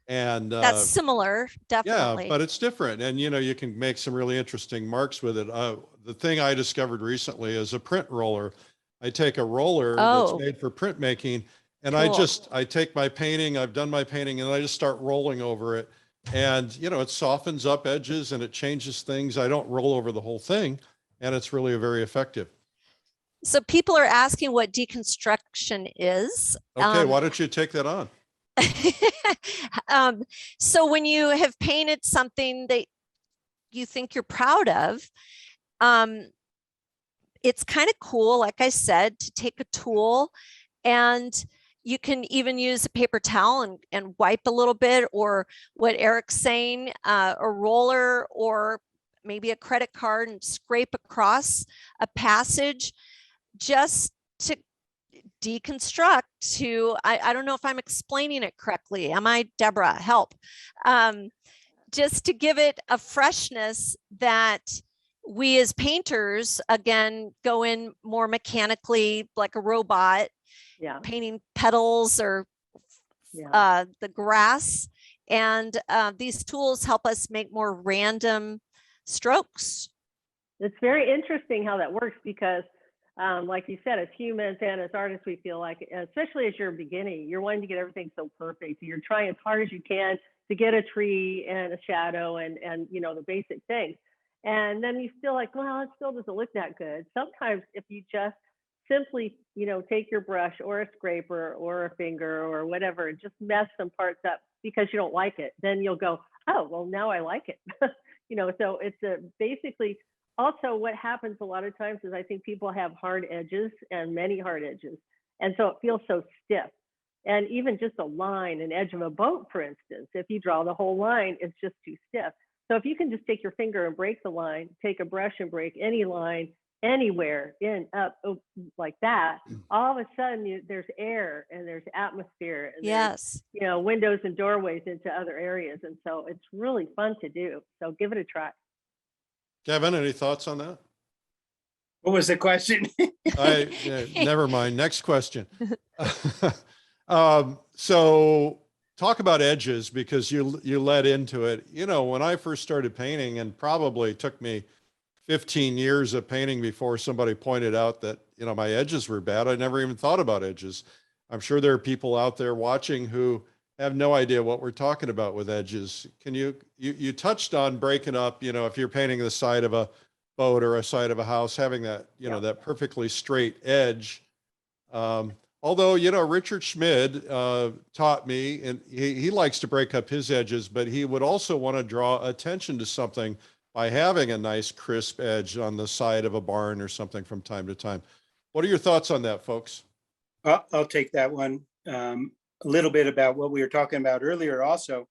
Speaker 1: And
Speaker 3: that's similar, definitely.
Speaker 1: Yeah, but it's different. And, you can make some really interesting marks with it. The thing I discovered recently is a print roller. I take a roller that's made for printmaking, and cool. I take my painting, I've done my painting, and I just start rolling over it. And, it softens up edges and it changes things. I don't roll over the whole thing, and it's really very effective.
Speaker 3: So people are asking what deconstruction is.
Speaker 1: Okay, why don't you take that on?
Speaker 3: So when you have painted something that you think you're proud of, it's kind of cool, like I said, to take a tool, and you can even use a paper towel and wipe a little bit, or what Eric's saying, a roller or maybe a credit card, and scrape across a passage just to deconstruct to, I don't know if I'm explaining it correctly. Am I, Deborah? Help. Just to give it a freshness that we as painters, again, go in more mechanically, like a robot, painting petals or the grass. And these tools help us make more random strokes.
Speaker 4: It's very interesting how that works, because like you said, as humans and as artists, we feel like, especially as you're beginning, you're wanting to get everything so perfect. You're trying as hard as you can to get a tree and a shadow and the basic things. And then you feel like, well, it still doesn't look that good. Sometimes if you just simply, take your brush or a scraper or a finger or whatever, and just mess some parts up because you don't like it, then you'll go, oh, well, now I like it. So it's basically. Also, what happens a lot of times is I think people have hard edges, and many hard edges. And so it feels so stiff. And even just a line, an edge of a boat, for instance, if you draw the whole line, it's just too stiff. So if you can just take your finger and break the line, take a brush and break any line anywhere, in, up, like that, all of a sudden there's air and there's atmosphere. And
Speaker 3: yes.
Speaker 4: There's, windows and doorways into other areas. And so it's really fun to do. So give it a try.
Speaker 1: Kevin, any thoughts on that?
Speaker 5: What was the question?
Speaker 1: Never mind. Next question. So talk about edges, because you led into it. When I first started painting, and probably took me 15 years of painting before somebody pointed out that, my edges were bad. I never even thought about edges. I'm sure there are people out there watching who have no idea what we're talking about with edges. Can you touched on breaking up, if you're painting the side of a boat or a side of a house, having that, that perfectly straight edge. Although, Richard Schmid taught me, and he likes to break up his edges, but he would also want to draw attention to something by having a nice crisp edge on the side of a barn or something from time to time. What are your thoughts on that, folks?
Speaker 5: I'll take that one. A little bit about what we were talking about earlier also.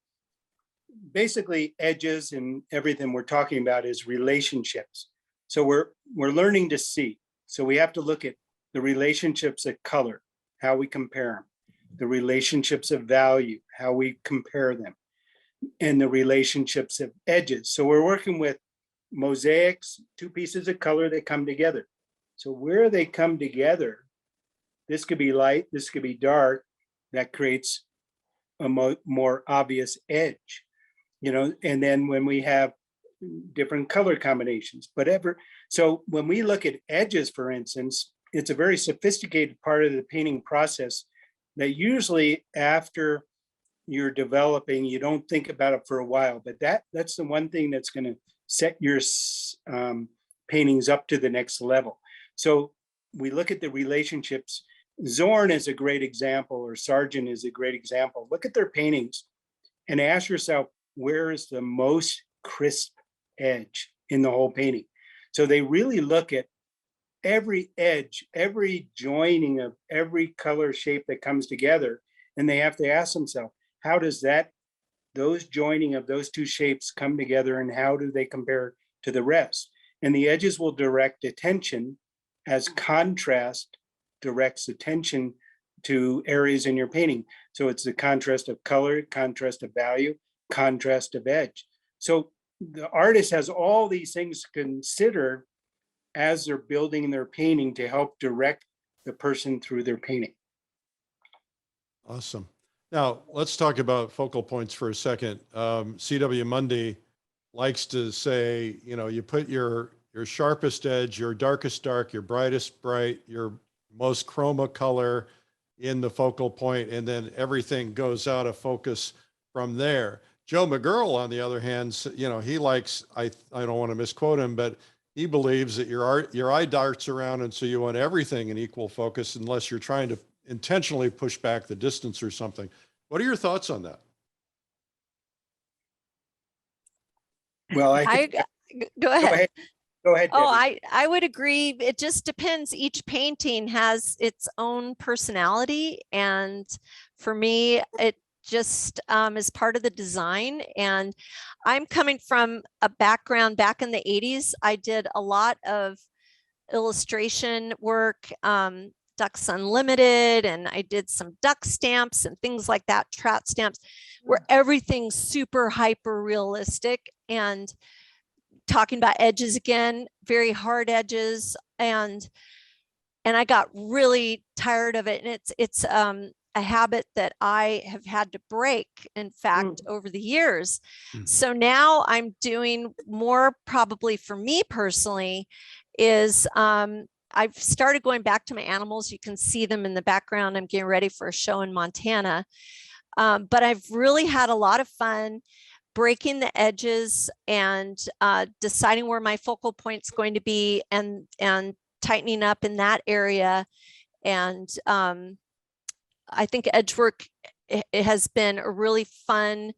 Speaker 5: Basically, edges and everything we're talking about is relationships. So we're learning to see. So we have to look at the relationships of color, how we compare them, the relationships of value, how we compare them, and the relationships of edges. So we're working with mosaics, two pieces of color that come together. So where they come together, this could be light, this could be dark. That creates a more obvious edge, and then when we have different color combinations, so when we look at edges, for instance, it's a very sophisticated part of the painting process that usually after you're developing, you don't think about it for a while, but that's the one thing that's going to set your paintings up to the next level. So we look at the relationships. Zorn is a great example, or Sargent is a great example. Look at their paintings and ask yourself, where is the most crisp edge in the whole painting? So they really look at every edge, every joining of every color shape that comes together, and they have to ask themselves, how does those joining of those two shapes come together, and how do they compare to the rest? And the edges will direct attention as contrast directs attention to areas in your painting. So it's the contrast of color, contrast of value, contrast of edge. So the artist has all these things to consider as they're building their painting to help direct the person through their painting.
Speaker 1: Awesome. Now let's talk about focal points for a second. C.W. Mundy likes to say, you put your sharpest edge, your darkest dark, your brightest bright, your most chroma color in the focal point, and then everything goes out of focus from there. Joe McGurl, on the other hand, he likes, I don't want to misquote him, but he believes that your eye darts around, and so you want everything in equal focus unless you're trying to intentionally push back the distance or something. What are your thoughts on that?
Speaker 5: Well,
Speaker 3: Go ahead.
Speaker 5: Go ahead,
Speaker 3: Oh,
Speaker 5: Debbie.
Speaker 3: I would agree. It just depends. Each painting has its own personality. And for me, it just is part of the design. And I'm coming from a background back in the 80s. I did a lot of illustration work, Ducks Unlimited, and I did some duck stamps and things like that, trout stamps, where everything's super hyper realistic. And talking about edges again, very hard edges, and I got really tired of it. And it's a habit that I have had to break, in fact, over the years. So now I'm doing more, probably for me personally, is I've started going back to my animals. You can see them in the background. I'm getting ready for a show in Montana. But I've really had a lot of fun breaking the edges and deciding where my focal point's going to be, and tightening up in that area. And I think edge work, it has been a really fun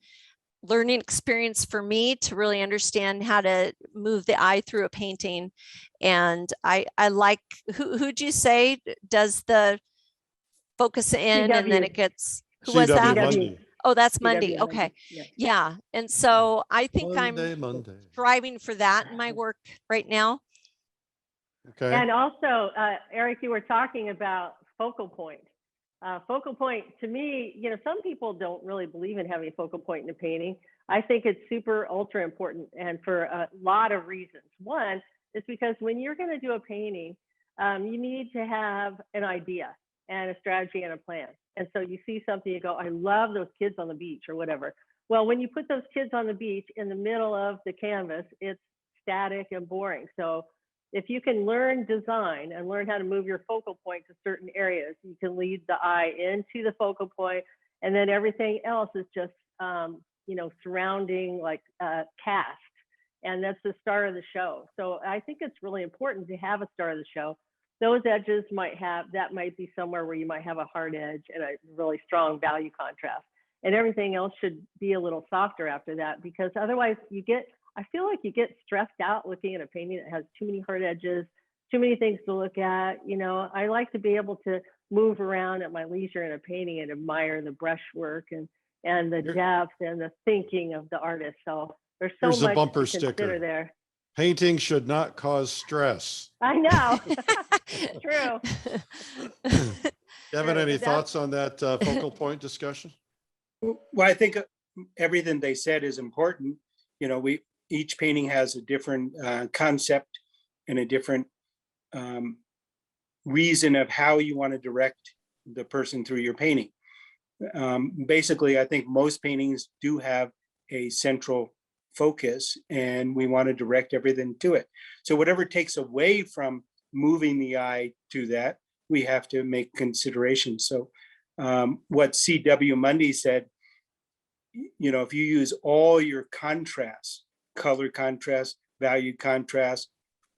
Speaker 3: learning experience for me to really understand how to move the eye through a painting. And I like, who'd you say does the focus in, and then it gets, who was that?
Speaker 1: Mundy.
Speaker 3: Oh, that's Monday. Okay. Yeah. And so I think
Speaker 1: Monday.
Speaker 3: striving for that in my work right now.
Speaker 1: Okay.
Speaker 4: And also, Eric, you were talking about focal point. Focal point, to me, some people don't really believe in having a focal point in a painting. I think it's super ultra important, and for a lot of reasons. One is because when you're going to do a painting, you need to have an idea and a strategy and a plan. And so you see something, you go, I love those kids on the beach or whatever. Well, when you put those kids on the beach in the middle of the canvas, it's static and boring. So if you can learn design and learn how to move your focal point to certain areas, you can lead the eye into the focal point, and then everything else is just, surrounding like cast. And that's the star of the show. So I think it's really important to have a star of the show. Those edges might be somewhere where you might have a hard edge and a really strong value contrast. And everything else should be a little softer after that, because otherwise I feel like you get stressed out looking at a painting that has too many hard edges, too many things to look at. I like to be able to move around at my leisure in a painting and admire the brushwork and the depth and the thinking of the artist. So there's so
Speaker 1: Here's
Speaker 4: much
Speaker 1: a bumper
Speaker 4: to consider
Speaker 1: sticker
Speaker 4: there.
Speaker 1: Painting should not cause stress.
Speaker 4: I know. True.
Speaker 1: Kevin, any thoughts on that focal point discussion?
Speaker 5: Well, I think everything they said is important. Each painting has a different concept and a different reason of how you want to direct the person through your painting. Basically, I think most paintings do have a central focus, and we want to direct everything to it. So whatever takes away from moving the eye to that, we have to make considerations. So what C.W. Mundy said, if you use all your contrast, color contrast, value contrast,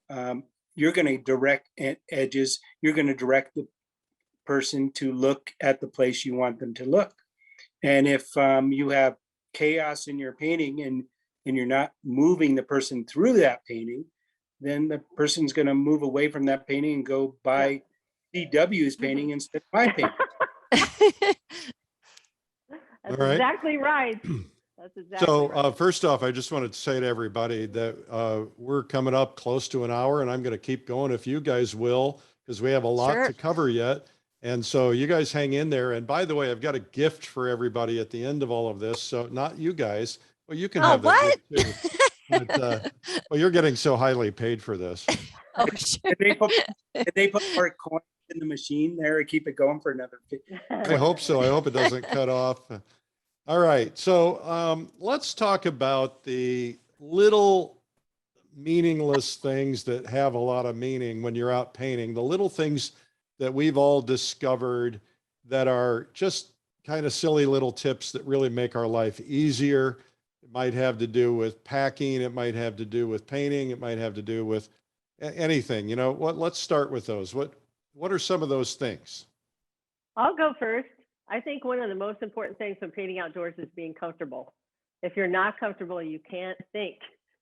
Speaker 5: you're going to direct edges, you're going to direct the person to look at the place you want them to look. And if you have chaos in your painting and you're not moving the person through that painting, then the person's going to move away from that painting and go buy CW's painting instead of my painting.
Speaker 4: That's
Speaker 1: All right.
Speaker 4: exactly right. That's exactly
Speaker 1: So
Speaker 4: right.
Speaker 1: first off, I just wanted to say to everybody that we're coming up close to an hour, and I'm going to keep going if you guys will, because we have a lot
Speaker 3: Sure.
Speaker 1: to cover yet. And so you guys hang in there. And by the way, I've got a gift for everybody at the end of all of this. So not you guys, well, you can
Speaker 3: Oh,
Speaker 1: have that
Speaker 3: what?
Speaker 1: gift too. But, well, you're getting so highly paid for this.
Speaker 3: Oh, sure.
Speaker 5: Did they put more coins in the machine there and keep it going for another?
Speaker 1: I hope so. I hope it doesn't cut off. All right. So let's talk about the little meaningless things that have a lot of meaning when you're out painting, the little things that we've all discovered that are just kind of silly little tips that really make our life easier. It might have to do with packing. It might have to do with painting. It might have to do with anything. You know what? Let's start with those. What are some of those things?
Speaker 4: I'll go first. I think one of the most important things when painting outdoors is being comfortable. If you're not comfortable, you can't think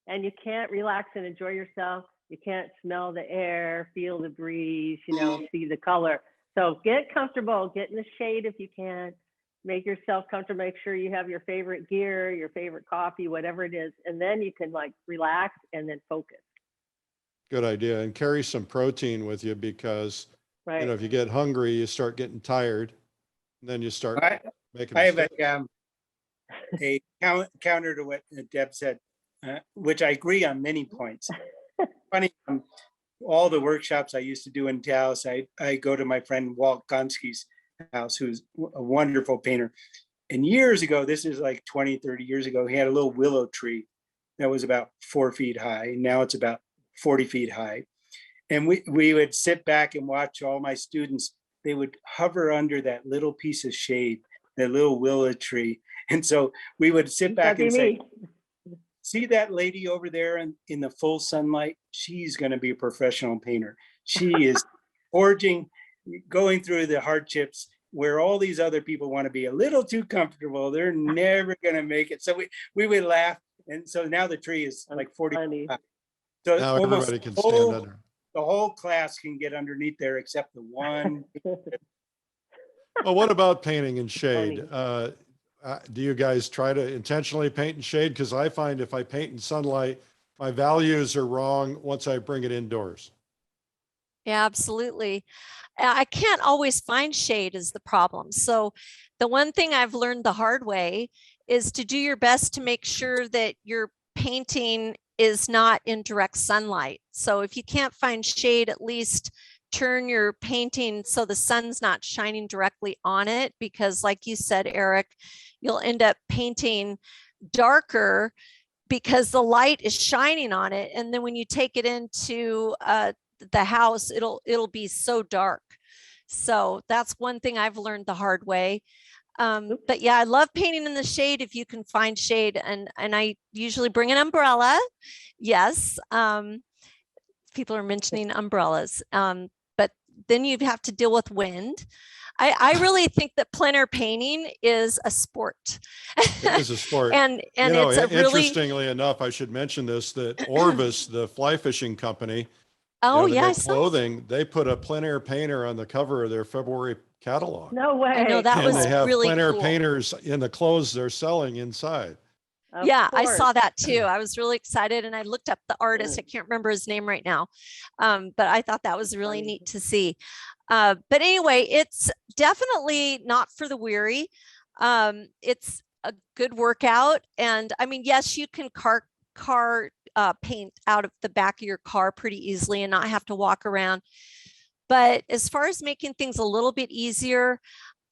Speaker 4: and you can't relax and enjoy yourself. You can't smell the air, feel the breeze, see the color. So get comfortable, get in the shade if you can, make yourself comfortable, make sure you have your favorite gear, your favorite coffee, whatever it is. And then you can relax and then focus.
Speaker 1: Good idea. And carry some protein with you because,
Speaker 4: Right.
Speaker 1: if you get hungry, you start getting tired. And then you start making
Speaker 5: I have
Speaker 1: mistakes.
Speaker 5: a counter to what Deb said, which I agree on many points. Funny, all the workshops I used to do in Taos, I go to my friend Walt Gonski's house, who's a wonderful painter. And years ago, this is like 20, 30 years ago, he had a little willow tree that was about 4 feet high. Now it's about 40 feet high. And we would sit back and watch all my students. They would hover under that little piece of shade, that little willow tree. And so we would sit back and say, see that lady over there in the full sunlight? She's going to be a professional painter. She is forging, going through the hardships where all these other people want to be a little too comfortable. They're never going to make it. So we would laugh. And so now the tree is like 40. So
Speaker 1: Now
Speaker 5: almost
Speaker 1: everybody can stand under.
Speaker 5: The whole class can get underneath there except the one.
Speaker 1: Well, what about painting in shade? Do you guys try to intentionally paint in shade? Because I find if I paint in sunlight, my values are wrong once I bring it indoors.
Speaker 3: Yeah, absolutely. I can't always find shade is the problem. So the one thing I've learned the hard way is to do your best to make sure that your painting is not in direct sunlight. So if you can't find shade, at least turn your painting so the sun's not shining directly on it, because like you said, Eric, you'll end up painting darker because the light is shining on it. And then when you take it into the house, it'll be so dark. So that's one thing I've learned the hard way. But yeah, I love painting in the shade if you can find shade, and I usually bring an umbrella. Yes, people are mentioning umbrellas, but then you have to deal with wind. I really think that plein air painting is a sport.
Speaker 1: It is a sport.
Speaker 3: and it's a really
Speaker 1: interestingly enough, I should mention this, that Orvis, the fly fishing company, clothing, they put a plein air painter on the cover of their February catalog.
Speaker 4: No way.
Speaker 3: I know, that was
Speaker 1: they have
Speaker 3: really
Speaker 1: plein air
Speaker 3: cool.
Speaker 1: painters in the clothes they're selling inside.
Speaker 3: Yeah, I saw that too. I was really excited, and I looked up the artist. I can't remember his name right now, but I thought that was really neat to see. But anyway, it's definitely not for the weary. It's a good workout, and I mean, yes, you can car paint out of the back of your car pretty easily and not have to walk around. But as far as making things a little bit easier,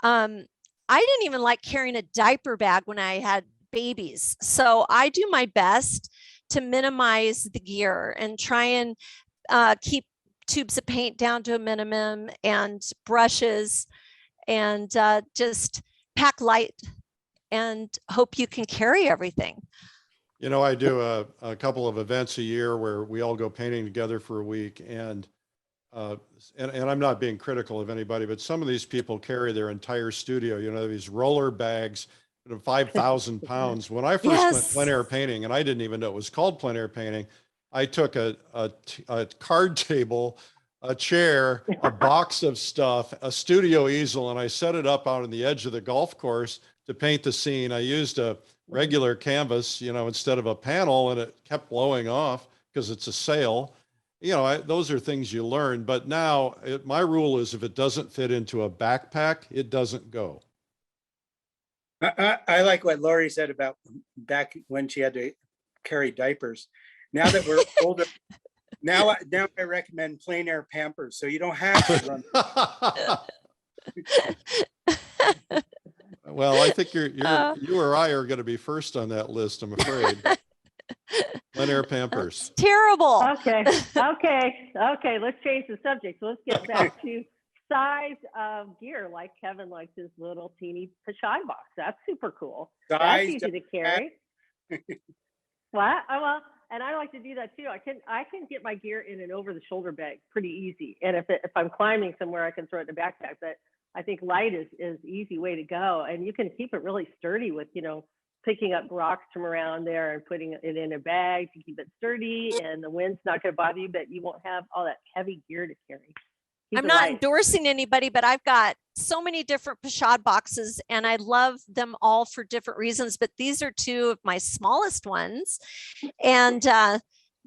Speaker 3: I didn't even like carrying a diaper bag when I had babies. So I do my best to minimize the gear and try and keep tubes of paint down to a minimum and brushes, and just pack light and hope you can carry everything.
Speaker 1: I do a couple of events a year where we all go painting together for a week, and I'm not being critical of anybody, but some of these people carry their entire studio, these roller bags, 5,000 pounds. When I first went plein air painting, and I didn't even know it was called plein air painting, I took a card table, a chair, a box of stuff, a studio easel, and I set it up out on the edge of the golf course to paint the scene. I used a regular canvas, instead of a panel, and it kept blowing off because it's a sail. Those are things you learn. But now my rule is if it doesn't fit into a backpack, it doesn't go.
Speaker 5: I like what Lori said about back when she had to carry diapers. Now that we're older, now I recommend Plein Air Pampers, so you don't have to run.
Speaker 1: Well, I think you or I are going to be first on that list, I'm afraid. Plein Air Pampers.
Speaker 3: That's terrible.
Speaker 4: Okay. Let's change the subject. So let's get back to size of gear. Like Kevin likes his little teeny Pashai box. That's super cool. That's easy to carry. What? Well, and I like to do that too. I can get my gear in an over-the-shoulder bag pretty easy. And if I'm climbing somewhere, I can throw it in a backpack. But I think light is easy way to go. And you can keep it really sturdy with, picking up rocks from around there and putting it in a bag to keep it sturdy, and the wind's not going to bother you, but you won't have all that heavy gear to carry.
Speaker 3: I'm not endorsing anybody, but I've got so many different Pashad boxes and I love them all for different reasons, but these are two of my smallest ones. And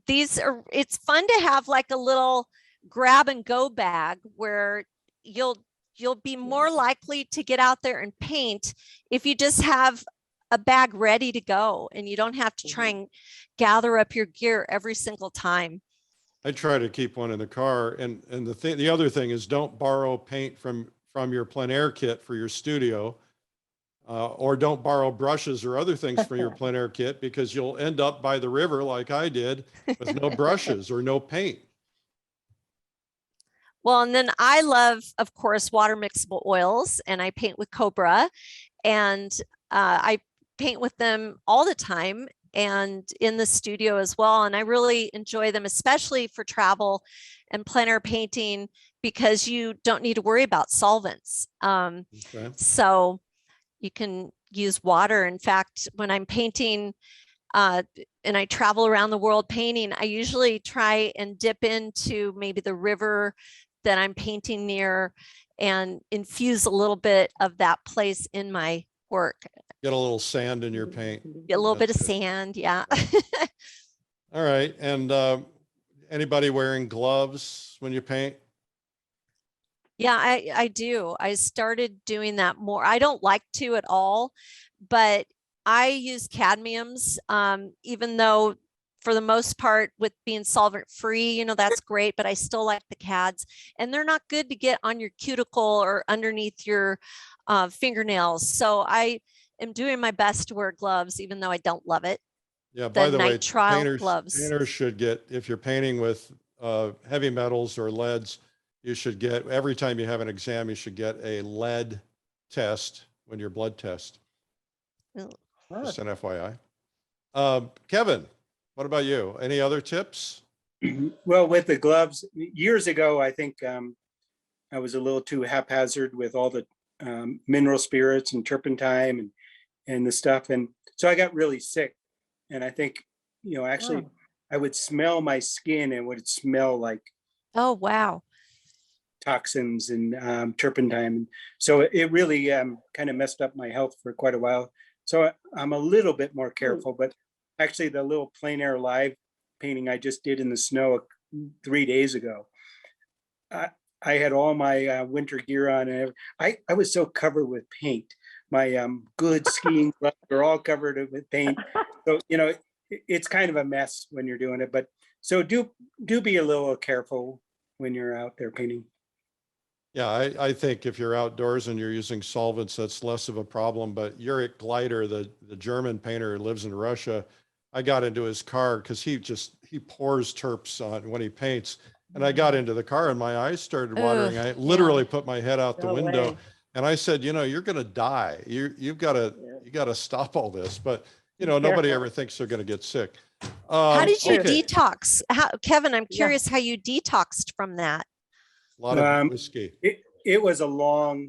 Speaker 3: it's fun to have like a little grab and go bag where you'll be more likely to get out there and paint if you just have a bag ready to go and you don't have to try and gather up your gear every single time.
Speaker 1: I try to keep one in the car. And the other thing is don't borrow paint from your plein air kit for your studio, or don't borrow brushes or other things from your plein air kit, because you'll end up by the river like I did with no brushes or no paint.
Speaker 3: Well, and then I love, of course, water mixable oils, and I paint with Cobra, and I paint with them all the time and in the studio as well. And I really enjoy them, especially for travel and plein air painting, because you don't need to worry about solvents.
Speaker 1: Okay.
Speaker 3: So you can use water. In fact, when I'm painting and I travel around the world painting, I usually try and dip into maybe the river that I'm painting near and infuse a little bit of that place in my work.
Speaker 1: Get a little sand in your paint.
Speaker 3: Get a little bit of sand, yeah.
Speaker 1: All right. And anybody wearing gloves when you paint?
Speaker 3: Yeah, I do. I started doing that more. I don't like to at all, but I use cadmiums, even though for the most part with being solvent free, that's great, but I still like the cads, and they're not good to get on your cuticle or underneath your fingernails. So I am doing my best to wear gloves, even though I don't love it.
Speaker 1: Yeah, by the way,
Speaker 3: gloves.
Speaker 1: Painters should get, if you're painting with heavy metals or leads, you should get, every time you have an exam, you should get a lead test when your blood test. Just an FYI. Kevin, what about you? Any other tips?
Speaker 5: Well, with the gloves, years ago, I think I was a little too haphazard with all the mineral spirits and turpentine and the stuff. And so I got really sick. And I think, actually, I would smell my skin and would smell like,
Speaker 3: oh, wow,
Speaker 5: toxins and turpentine. So it really kind of messed up my health for quite a while. So I'm a little bit more careful, but actually the little plein air live painting I just did in the snow 3 days ago, I had all my winter gear on, and I was so covered with paint. My good skiing gloves are all covered with paint. So, it's kind of a mess when you're doing it, but so do be a little careful when you're out there painting.
Speaker 1: Yeah, I think if you're outdoors and you're using solvents, that's less of a problem. But Ulrich Gleiter, the German painter who lives in Russia, I got into his car because he pours terps on when he paints. And I got into the car and my eyes started watering. I literally put my head out the window and I said, you're going to die. You got to stop all this. But, nobody ever thinks they're going to get sick.
Speaker 3: How did you detox? Kevin, I'm curious how you detoxed from that.
Speaker 1: A lot of whiskey.
Speaker 5: It was a long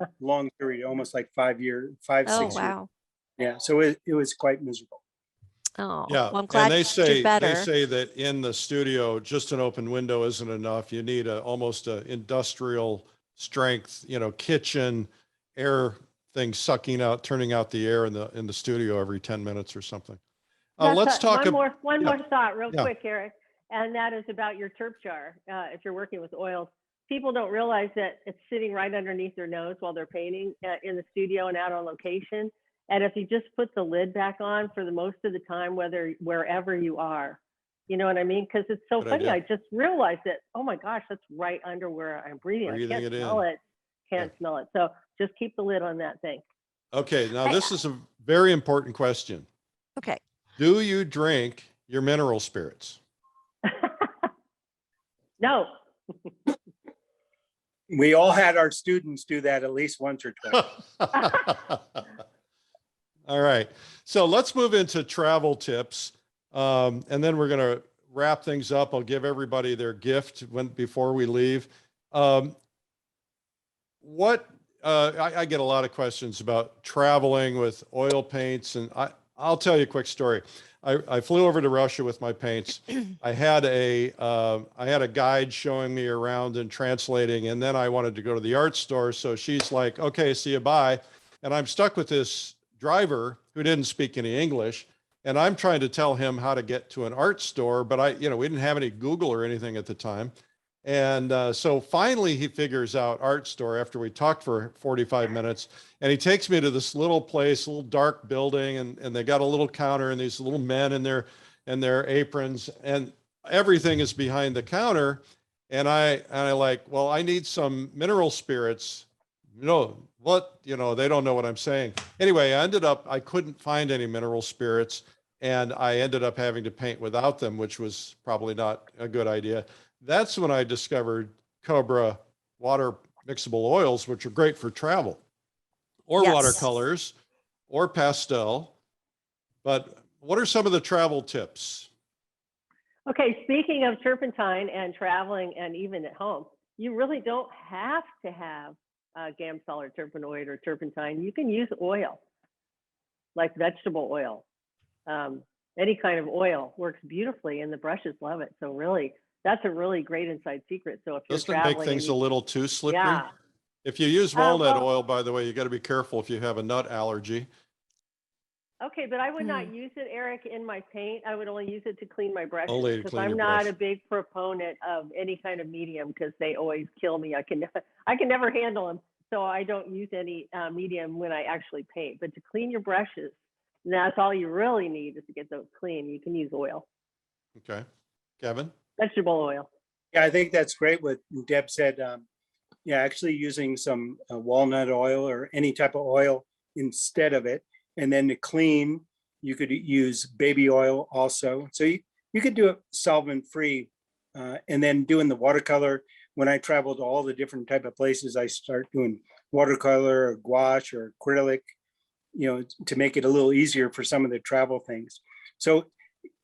Speaker 5: period, almost like 5 years, 6 years.
Speaker 3: Wow.
Speaker 5: Yeah. So it was quite miserable.
Speaker 3: Oh,
Speaker 1: yeah.
Speaker 3: Well, I'm glad
Speaker 1: and they say
Speaker 3: better.
Speaker 1: that in the studio, just an open window isn't enough. You need almost a industrial strength, kitchen air thing turning out the air in the studio every 10 minutes or something.
Speaker 4: That's
Speaker 1: Let's talk
Speaker 4: one more thought real
Speaker 1: Yeah.
Speaker 4: quick, Eric, and that is about your terp jar. If you're working with oils, people don't realize that it's sitting right underneath their nose while they're painting in the studio and out on location. And if you just put the lid back on for the most of the time, wherever you are, you know what I mean? Because it's so
Speaker 1: Good
Speaker 4: funny.
Speaker 1: idea.
Speaker 4: I just realized that, oh my gosh, that's right under where I'm breathing. I
Speaker 1: Breathing
Speaker 4: can't
Speaker 1: it in.
Speaker 4: smell it. Can't
Speaker 1: Yeah.
Speaker 4: smell it. So just keep the lid on that thing.
Speaker 1: Okay, now this is a very important question.
Speaker 3: Okay.
Speaker 1: Do you drink your mineral spirits?
Speaker 4: No.
Speaker 5: We all had our students do that at least once or twice.
Speaker 1: All right. So let's move into travel tips. And then we're going to wrap things up. I'll give everybody their gift before we leave. I get a lot of questions about traveling with oil paints, and I'll tell you a quick story. I flew over to Russia with my paints. I had a guide showing me around and translating, and then I wanted to go to the art store. So she's like, okay, see you, bye. And I'm stuck with this driver who didn't speak any English. And I'm trying to tell him how to get to an art store, but we didn't have any Google or anything at the time. And so finally he figures out art store after we talked for 45 minutes, and he takes me to this little place, a little dark building, and they got a little counter and these little men in their aprons, and everything is behind the counter. And I well, I need some mineral spirits. What, they don't know what I'm saying. Anyway, I couldn't find any mineral spirits, and I ended up having to paint without them, which was probably not a good idea. That's when I discovered Cobra water mixable oils, which are great for travel, or
Speaker 3: Yes.
Speaker 1: watercolors, or pastel. But what are some of the travel tips?
Speaker 4: Okay, speaking of turpentine and traveling and even at home, you really don't have to have Gamsol or turpenoid or turpentine. You can use oil, like vegetable oil. Any kind of oil works beautifully, and the brushes love it. So really, that's a really great inside secret. So if you're
Speaker 1: Doesn't it
Speaker 4: traveling,
Speaker 1: make things a little too slippery?
Speaker 4: yeah.
Speaker 1: If you use walnut
Speaker 4: well-
Speaker 1: oil, by the way, you got to be careful if you have a nut allergy.
Speaker 4: Okay, but I would not use it, Eric, in my paint. I would only use it to clean my brushes,
Speaker 1: Only to
Speaker 4: because
Speaker 1: clean
Speaker 4: I'm
Speaker 1: your
Speaker 4: not
Speaker 1: brush.
Speaker 4: a big proponent of any kind of medium, because they always kill me. I can never handle them, so I don't use any medium when I actually paint. But to clean your brushes, that's all you really need is to get those clean. You can use oil,
Speaker 1: Okay. Kevin?
Speaker 4: vegetable oil.
Speaker 5: Yeah, I think that's great what Deb said. Actually using some walnut oil or any type of oil instead of it. And then to clean, you could use baby oil also. So you could do it solvent free. And then doing the watercolor, when I travel to all the different type of places, I start doing watercolor or gouache or acrylic, to make it a little easier for some of the travel things. So,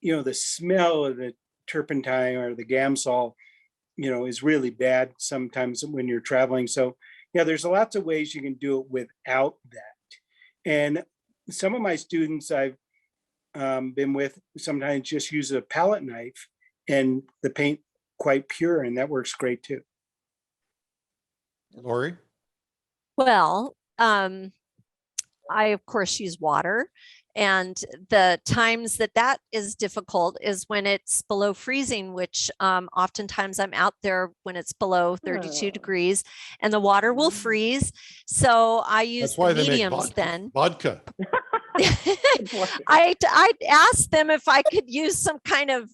Speaker 5: the smell of the turpentine or the Gamsol, is really bad sometimes when you're traveling. So yeah, there's lots of ways you can do it without that. And some of my students I've been with sometimes just use a palette knife and the paint quite pure, and that works great too.
Speaker 1: Lori?
Speaker 3: Well, I of course use water, and the times that is difficult is when it's below freezing, which oftentimes I'm out there when it's below 32 degrees, and the water will freeze. So I use
Speaker 1: That's why
Speaker 3: the
Speaker 1: they make
Speaker 3: mediums then.
Speaker 1: vodka.
Speaker 3: I asked them if I could use some kind of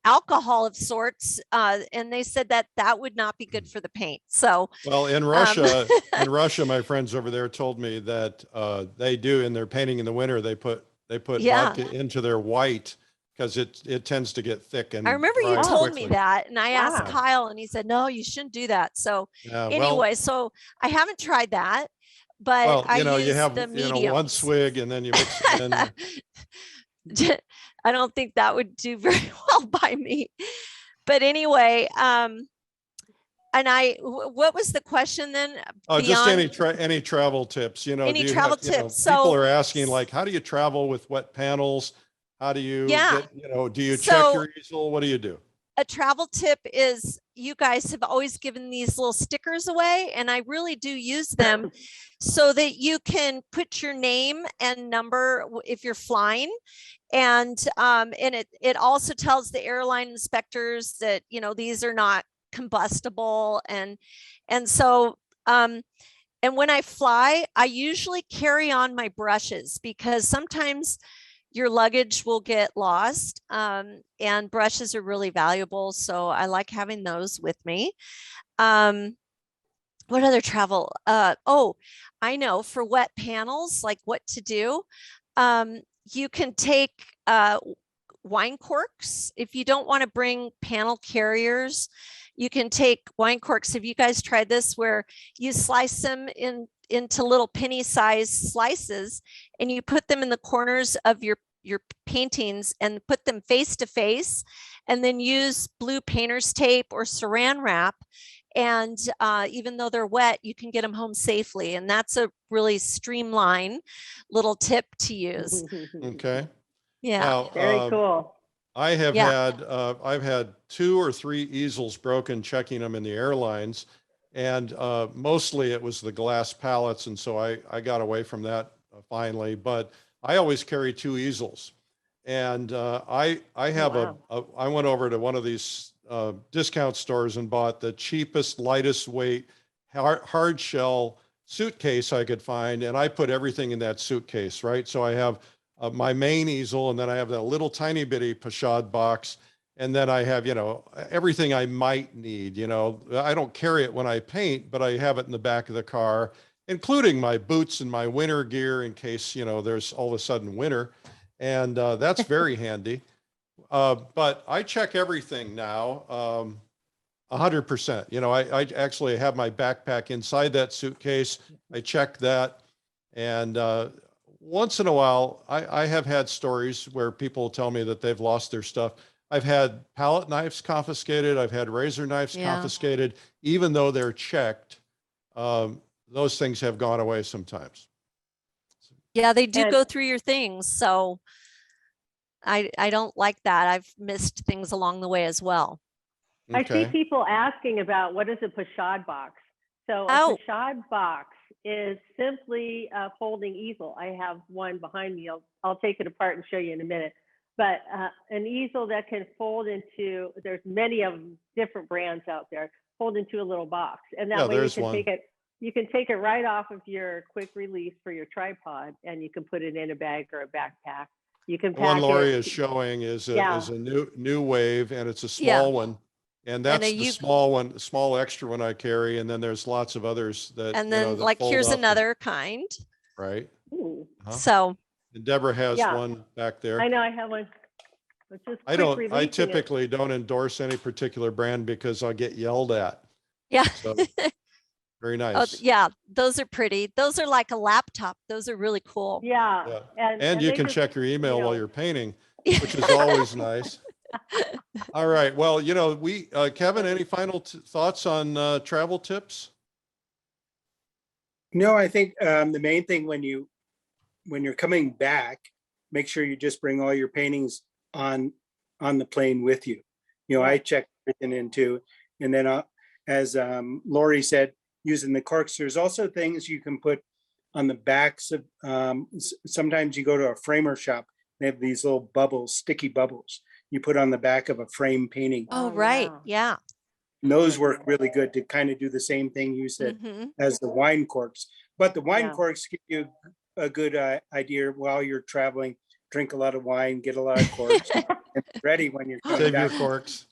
Speaker 3: alcohol of sorts, and they said that would not be good for the paint. So
Speaker 1: well, in Russia, my friends over there told me that they do in their painting in the winter. They put vodka into their white because it tends to get thick. And
Speaker 3: I remember you
Speaker 1: dry
Speaker 3: told
Speaker 1: quickly.
Speaker 3: me that, and I asked
Speaker 4: Wow.
Speaker 3: Kyle, and he said no, you shouldn't do that. So
Speaker 1: Yeah,
Speaker 3: anyway, so I haven't tried that, but
Speaker 1: well,
Speaker 3: I use
Speaker 1: you have
Speaker 3: the mediums.
Speaker 1: one swig and then you mix it in.
Speaker 3: I don't think that would do very well by me. But anyway, and what was the question then?
Speaker 1: Oh, just any travel tips,
Speaker 3: Any travel tips. So
Speaker 1: people are asking, like, how do you travel with wet panels? How do you get, do you check your easel? What do you do?
Speaker 3: a travel tip is you guys have always given these little stickers away, and I really do use them so that you can put your name and number if you're flying. And it also tells the airline inspectors that, you know, these are not combustible. And so, and when I fly, I usually carry on my brushes because sometimes your luggage will get lost, and brushes are really valuable. So I like having those with me. What other travel? Oh, I know, for wet panels, like what to do. You can take wine corks. If you don't want to bring panel carriers, you can take wine corks. Have you guys tried this, where you slice them into little penny size slices, and you put them in the corners of your paintings and put them face to face, and then use blue painter's tape or saran wrap. And even though they're wet, you can get them home safely. And that's a really streamlined little tip to use.
Speaker 1: Okay.
Speaker 3: Yeah.
Speaker 1: Now,
Speaker 4: Very cool.
Speaker 1: I have
Speaker 3: Yeah.
Speaker 1: had, I've had 2 or 3 easels broken checking them in the airlines. And mostly it was the glass pallets. And so I got away from that finally, but I always carry 2 easels. And I have
Speaker 4: Wow.
Speaker 1: I went over to one of these discount stores and bought the cheapest, lightest weight, hard shell suitcase I could find. And I put everything in that suitcase, right? So I have my main easel, and then I have that little tiny bitty pochade box. And then I have, you know, everything I might need. You know, I don't carry it when I paint, but I have it in the back of the car, including my boots and my winter gear in case, you know, there's all of a sudden winter. And that's very handy. But I check everything now, 100%. You know, I actually have my backpack inside that suitcase. I check that. And once in a while, I have had stories where people tell me that they've lost their stuff. I've had palette knives confiscated. I've had razor knives confiscated, even though they're checked. Those things have gone away sometimes.
Speaker 3: Yeah, they do go through your things. So I don't like that. I've missed things along the way as well.
Speaker 4: I see people asking about what is a pochade box. So a pochade box is simply a folding easel. I have one behind me. I'll take it apart and show you in a minute. But an easel that can fold into, there's many of them, different brands out there, fold into a little box. And that way you can take it, you can take it right off of your quick release for your tripod, and you can put it in a bag or a backpack. You can pack
Speaker 1: one Lori
Speaker 4: it.
Speaker 1: is showing is a new wave, and it's a small one. And that's the small one, small extra one I carry. And then there's lots of others that,
Speaker 3: and then, you know, like here's another kind.
Speaker 1: Right.
Speaker 3: So.
Speaker 1: And Deborah has one back there.
Speaker 4: I know I have one.
Speaker 1: I typically don't endorse any particular brand because I'll get yelled at.
Speaker 3: Yeah.
Speaker 1: So, very nice.
Speaker 3: Oh, yeah, those are pretty. Those are like a laptop. Those are really cool.
Speaker 4: Yeah.
Speaker 1: And you can check your email while you're painting, which is always nice. All right. Well, you know, Kevin, any final thoughts on travel tips?
Speaker 5: No, I think the main thing when you're coming back, make sure you just bring all your paintings on the plane with you. You know, I check everything in too. And then as Lori said, using the corks, there's also things you can put on the backs of, sometimes you go to a framer shop, they have these little bubbles, sticky bubbles you put on the back of a frame painting.
Speaker 3: Oh, right. Yeah.
Speaker 5: And those work really good to kind of do the same thing you said as the wine corks. But the wine corks give you a good idea while you're traveling. Drink a lot of wine, get a lot of corks, and ready when you're coming back.
Speaker 1: Save your corks.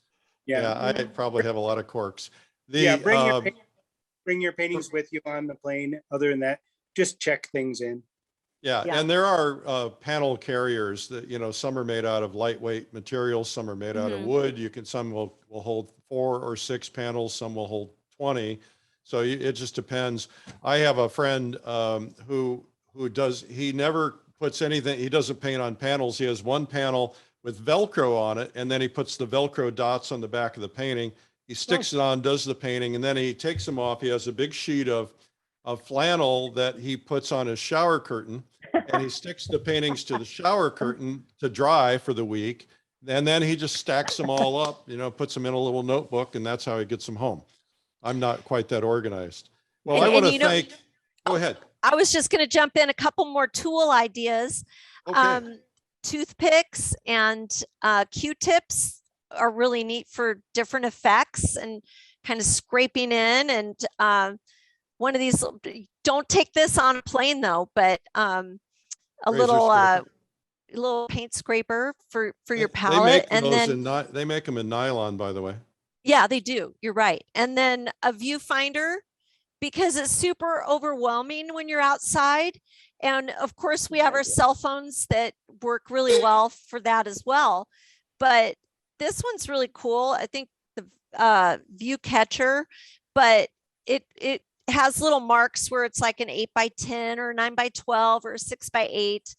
Speaker 1: Yeah, I probably have a lot of corks.
Speaker 5: Bring your paintings with you on the plane. Other than that, just check things in.
Speaker 1: Yeah, and there are panel carriers that, you know, some are made out of lightweight materials, some are made out of wood. Some will hold 4 or 6 panels, some will hold 20. So it just depends. I have a friend who he never puts anything, he doesn't paint on panels. He has one panel with Velcro on it, and then he puts the Velcro dots on the back of the painting. He sticks it on, does the painting, and then he takes them off. He has a big sheet of flannel that he puts on his shower curtain, and he sticks the paintings to the shower curtain to dry for the week. And then he just stacks them all up, puts them in a little notebook, and that's how he gets them home. I'm not quite that organized. Well, I want to thank, go ahead.
Speaker 3: I was just going to jump in a couple more tool ideas.
Speaker 1: Okay.
Speaker 3: Toothpicks and Q-tips are really neat for different effects and kind of scraping in. And one of these, don't take this on a plane though, but a little paint scraper for your palette.
Speaker 1: They make them in nylon, by the way.
Speaker 3: Yeah, they do. You're right. And then a viewfinder, because it's super overwhelming when you're outside. And of course, we have our cell phones that work really well for that as well. But this one's really cool. I think the view catcher, but it has little marks where it's like an 8x10 or 9x12 or 6x8.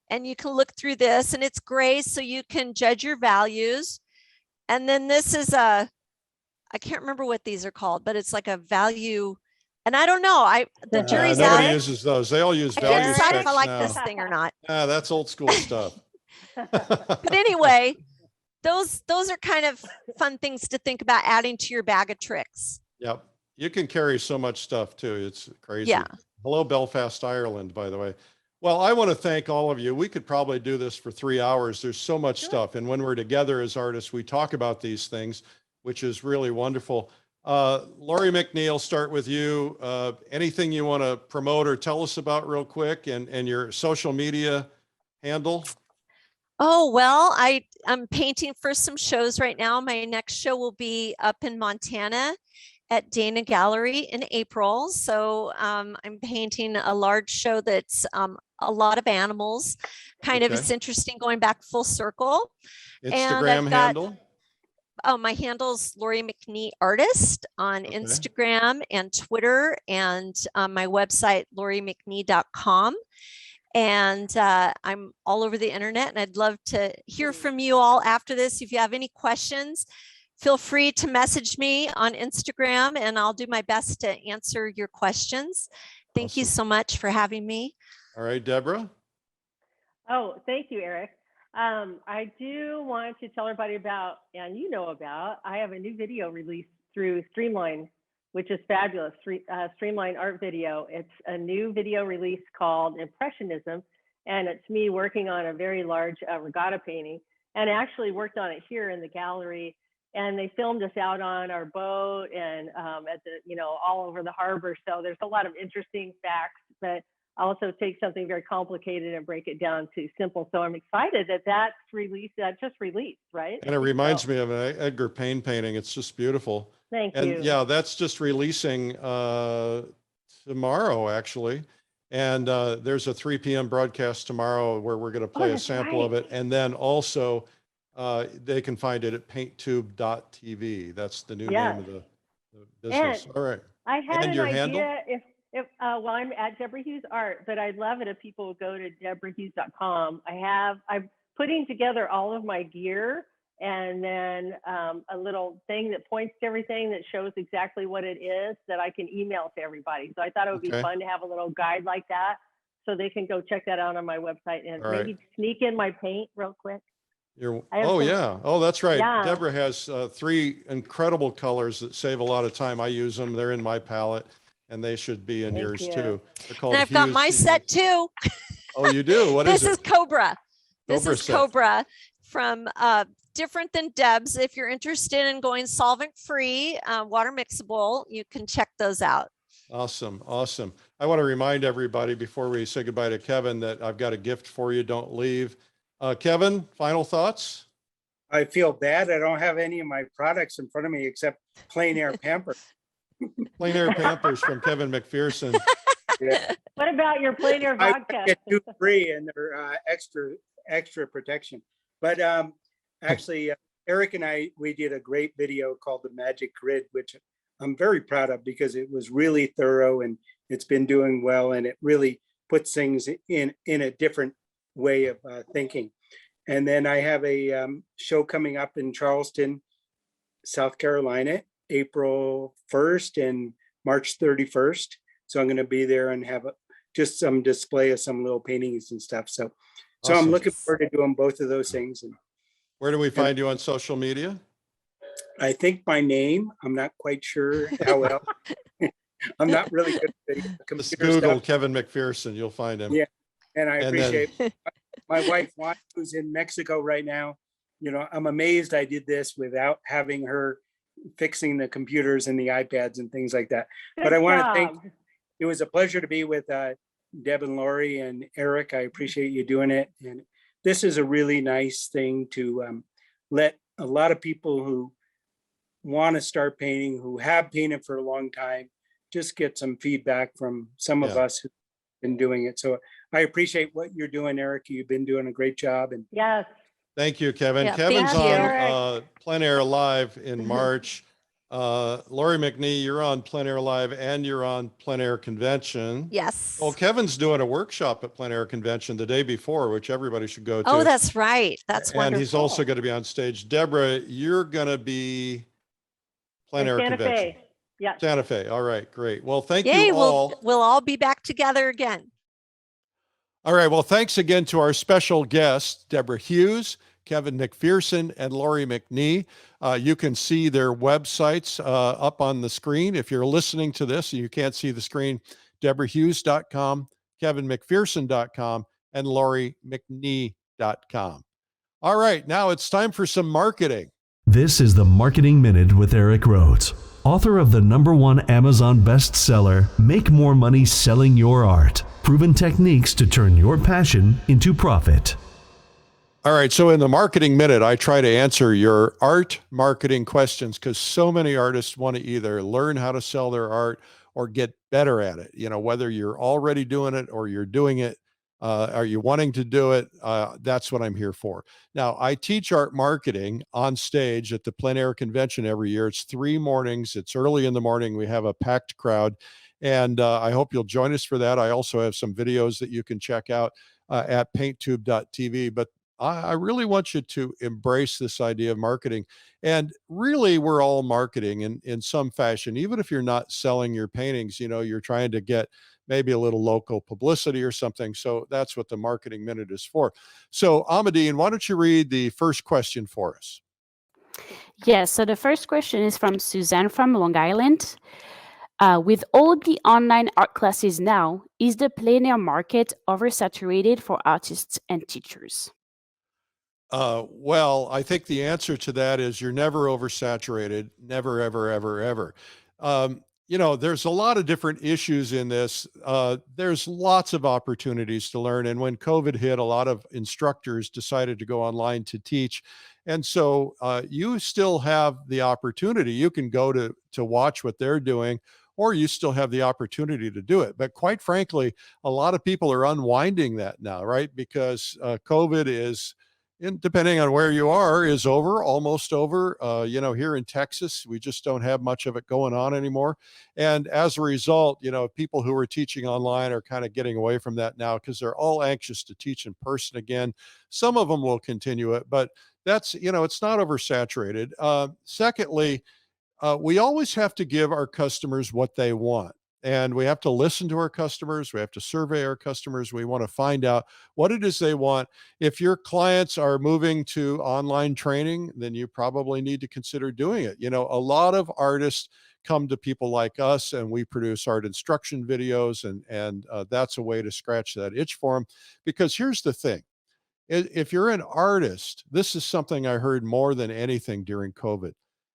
Speaker 3: And you can look through this, and it's gray, so you can judge your values. And then this is I can't remember what these are called, but it's like a value. And I don't know. The jury's out.
Speaker 1: Nobody uses those. They all use value.
Speaker 3: I can't decide if I like
Speaker 1: now.
Speaker 3: this thing or not.
Speaker 1: That's old school stuff.
Speaker 3: But anyway, those are kind of fun things to think about adding to your bag of tricks.
Speaker 1: Yep. You can carry so much stuff too. It's crazy.
Speaker 3: Yeah.
Speaker 1: Hello, Belfast, Ireland, by the way. Well, I want to thank all of you. We could probably do this for 3 hours. There's so much stuff. And when we're together as artists, we talk about these things, which is really wonderful. Lori McNeil, start with you. Anything you want to promote or tell us about real quick, and your social media handle?
Speaker 3: Oh, well, I'm painting for some shows right now. My next show will be up in Montana at Dana Gallery in April. So I'm painting a large show that's a lot of animals. Kind of, it's interesting going back full circle.
Speaker 1: Instagram handle?
Speaker 3: Oh, my handle's Lori McNee Artist on Instagram and Twitter, and my website, lorimcnee.com. And I'm all over the internet, and I'd love to hear from you all after this. If you have any questions, feel free to message me on Instagram, and I'll do my best to answer your questions. Thank you so much for having me.
Speaker 1: All right, Deborah.
Speaker 4: Oh, thank you, Eric. I do want to tell everybody about, and I have a new video released through Streamline, which is fabulous. Streamline Art Video. It's a new video release called Impressionism, and it's me working on a very large regatta painting, and I actually worked on it here in the gallery. And they filmed us out on our boat and at the, all over the harbor. So there's a lot of interesting facts, but I also take something very complicated and break it down to simple. So I'm excited that that's released. That just released, right?
Speaker 1: And it reminds me of an Edgar Payne painting. It's just beautiful.
Speaker 4: Thank you.
Speaker 1: And yeah, that's just releasing tomorrow, actually. And there's a 3 p.m. broadcast tomorrow where we're going to play a sample of it. And then also, they can find it at painttube.tv. That's the new name of the business. All right.
Speaker 4: I had
Speaker 1: and
Speaker 4: an
Speaker 1: your
Speaker 4: idea
Speaker 1: handle?
Speaker 4: Well, I'm at Deborah Hughes Art, but I'd love it if people would go to deborahhughes.com. I'm putting together all of my gear, and then a little thing that points to everything that shows exactly what it is that I can email to everybody. So I thought it would be fun to have a little guide like that, so they can go check that out on my website and maybe sneak in my paint real quick.
Speaker 1: Oh, that's right.
Speaker 4: Yeah.
Speaker 1: Deborah has 3 incredible colors that save a lot of time. I use them. They're in my palette, and they should be in yours too. They're called
Speaker 3: and I've got my set too.
Speaker 1: Oh, you do? What is it?
Speaker 3: This is Cobra. This
Speaker 1: Cobra
Speaker 3: is
Speaker 1: set.
Speaker 3: Cobra from different than Deb's. If you're interested in going solvent free, water mixable, you can check those out.
Speaker 1: Awesome. Awesome. I want to remind everybody before we say goodbye to Kevin that I've got a gift for you. Don't leave. Kevin, final thoughts?
Speaker 5: I feel bad. I don't have any of my products in front of me except Plein Air Pampers.
Speaker 1: Plein Air Pampers from Kevin McPherson.
Speaker 5: Yeah.
Speaker 4: What about your Plein Air
Speaker 5: I
Speaker 4: vodka?
Speaker 5: get 2 free, and they're extra protection. But actually, Eric and we did a great video called The Magic Grid, which I'm very proud of because it was really thorough and it's been doing well, and it really puts things in a different way of thinking. And then I have a show coming up in Charleston, South Carolina, April 1st and March 31st. So I'm going to be there and have just some display of some little paintings and stuff. So
Speaker 1: Awesome.
Speaker 5: I'm looking forward to doing both of those things. And
Speaker 1: Where do we find you on social media?
Speaker 5: I think by name, I'm not quite sure how well. I'm not really good at the
Speaker 1: Just
Speaker 5: computer
Speaker 1: Google
Speaker 5: stuff.
Speaker 1: Kevin McPherson. You'll find him.
Speaker 5: Yeah. And I
Speaker 1: And then-
Speaker 5: appreciate my wife, Juan, who's in Mexico right now. You know, I'm amazed I did this without having her fixing the computers and the iPads and things like that. But I want to thank, it was a pleasure to be with Deb and Lori and Eric. I appreciate you doing it. And this is a really nice thing to let a lot of people who want to start painting, who have painted for a long time, just get some feedback from some of us who've been doing it. So I appreciate what you're doing, Eric. You've been doing a great job. And
Speaker 4: Yes.
Speaker 1: Thank you, Kevin.
Speaker 3: Yeah,
Speaker 1: Kevin's
Speaker 3: thank you.
Speaker 1: on Plein Air Live in March. Lori McNee, you're on Plein Air Live and you're on Plein Air Convention.
Speaker 3: Yes.
Speaker 1: Well, Kevin's doing a workshop at Plein Air Convention the day before, which everybody should go to.
Speaker 3: Oh, that's right. That's
Speaker 1: and
Speaker 3: wonderful.
Speaker 1: he's also going to be on stage. Deborah, you're going to be Plein Air
Speaker 4: Santa
Speaker 1: Convention.
Speaker 4: Fe. Yeah.
Speaker 1: Santa Fe. All right, great. Well, thank
Speaker 3: Yay,
Speaker 1: you all.
Speaker 3: we'll all be back together again.
Speaker 1: All right. Well, thanks again to our special guests, Deborah Hughes, Kevin McPherson, and Lori McNee. You can see their websites up on the screen. If you're listening to this and you can't see the screen, deborahhughes.com, kevinmcpherson.com, and lorimcnee.com. All right. Now it's time for some marketing.
Speaker 2: This is the Marketing Minute with Eric Rhoads, author of the #1 Amazon bestseller, Make More Money Selling Your Art, Proven Techniques to Turn Your Passion into Profit.
Speaker 1: All right. So in the Marketing Minute, I try to answer your art marketing questions because so many artists want to either learn how to sell their art or get better at it. You know, whether you're already doing it or you're doing it, are you wanting to do it? That's what I'm here for. Now, I teach art marketing on stage at the Plein Air Convention every year. It's 3 mornings. It's early in the morning. We have a packed crowd. And I hope you'll join us for that. I also have some videos that you can check out at painttube.tv. But I really want you to embrace this idea of marketing. And really, we're all marketing in some fashion. Even if you're not selling your paintings, you know, you're trying to get maybe a little local publicity or something. So that's what the Marketing Minute is for. So Amadine, why don't you read the first question for us?
Speaker 6: Yes, so the first question is from Suzanne from Long Island. With all the online art classes now, is the plein air market oversaturated for artists and teachers?
Speaker 1: Well, I think the answer to that is you're never oversaturated, never, ever, ever, ever. You know, there's a lot of different issues in this. There's lots of opportunities to learn. And when COVID hit, a lot of instructors decided to go online to teach. And so you still have the opportunity. You can go to watch what they're doing, or you still have the opportunity to do it. But quite frankly, a lot of people are unwinding that now, right? Because COVID is, depending on where you are, is over, almost over. You know, here in Texas, we just don't have much of it going on anymore. And as a result, you know, people who are teaching online are kind of getting away from that now because they're all anxious to teach in person again. Some of them will continue it, but that's, you know, it's not oversaturated. Secondly, we always have to give our customers what they want. And we have to listen to our customers. We have to survey our customers. We want to find out what it is they want. If your clients are moving to online training, then you probably need to consider doing it. You know, a lot of artists come to people like us and we produce art instruction videos, and that's a way to scratch that itch for them. Because here's the thing. If you're an artist, this is something I heard more than anything during COVID.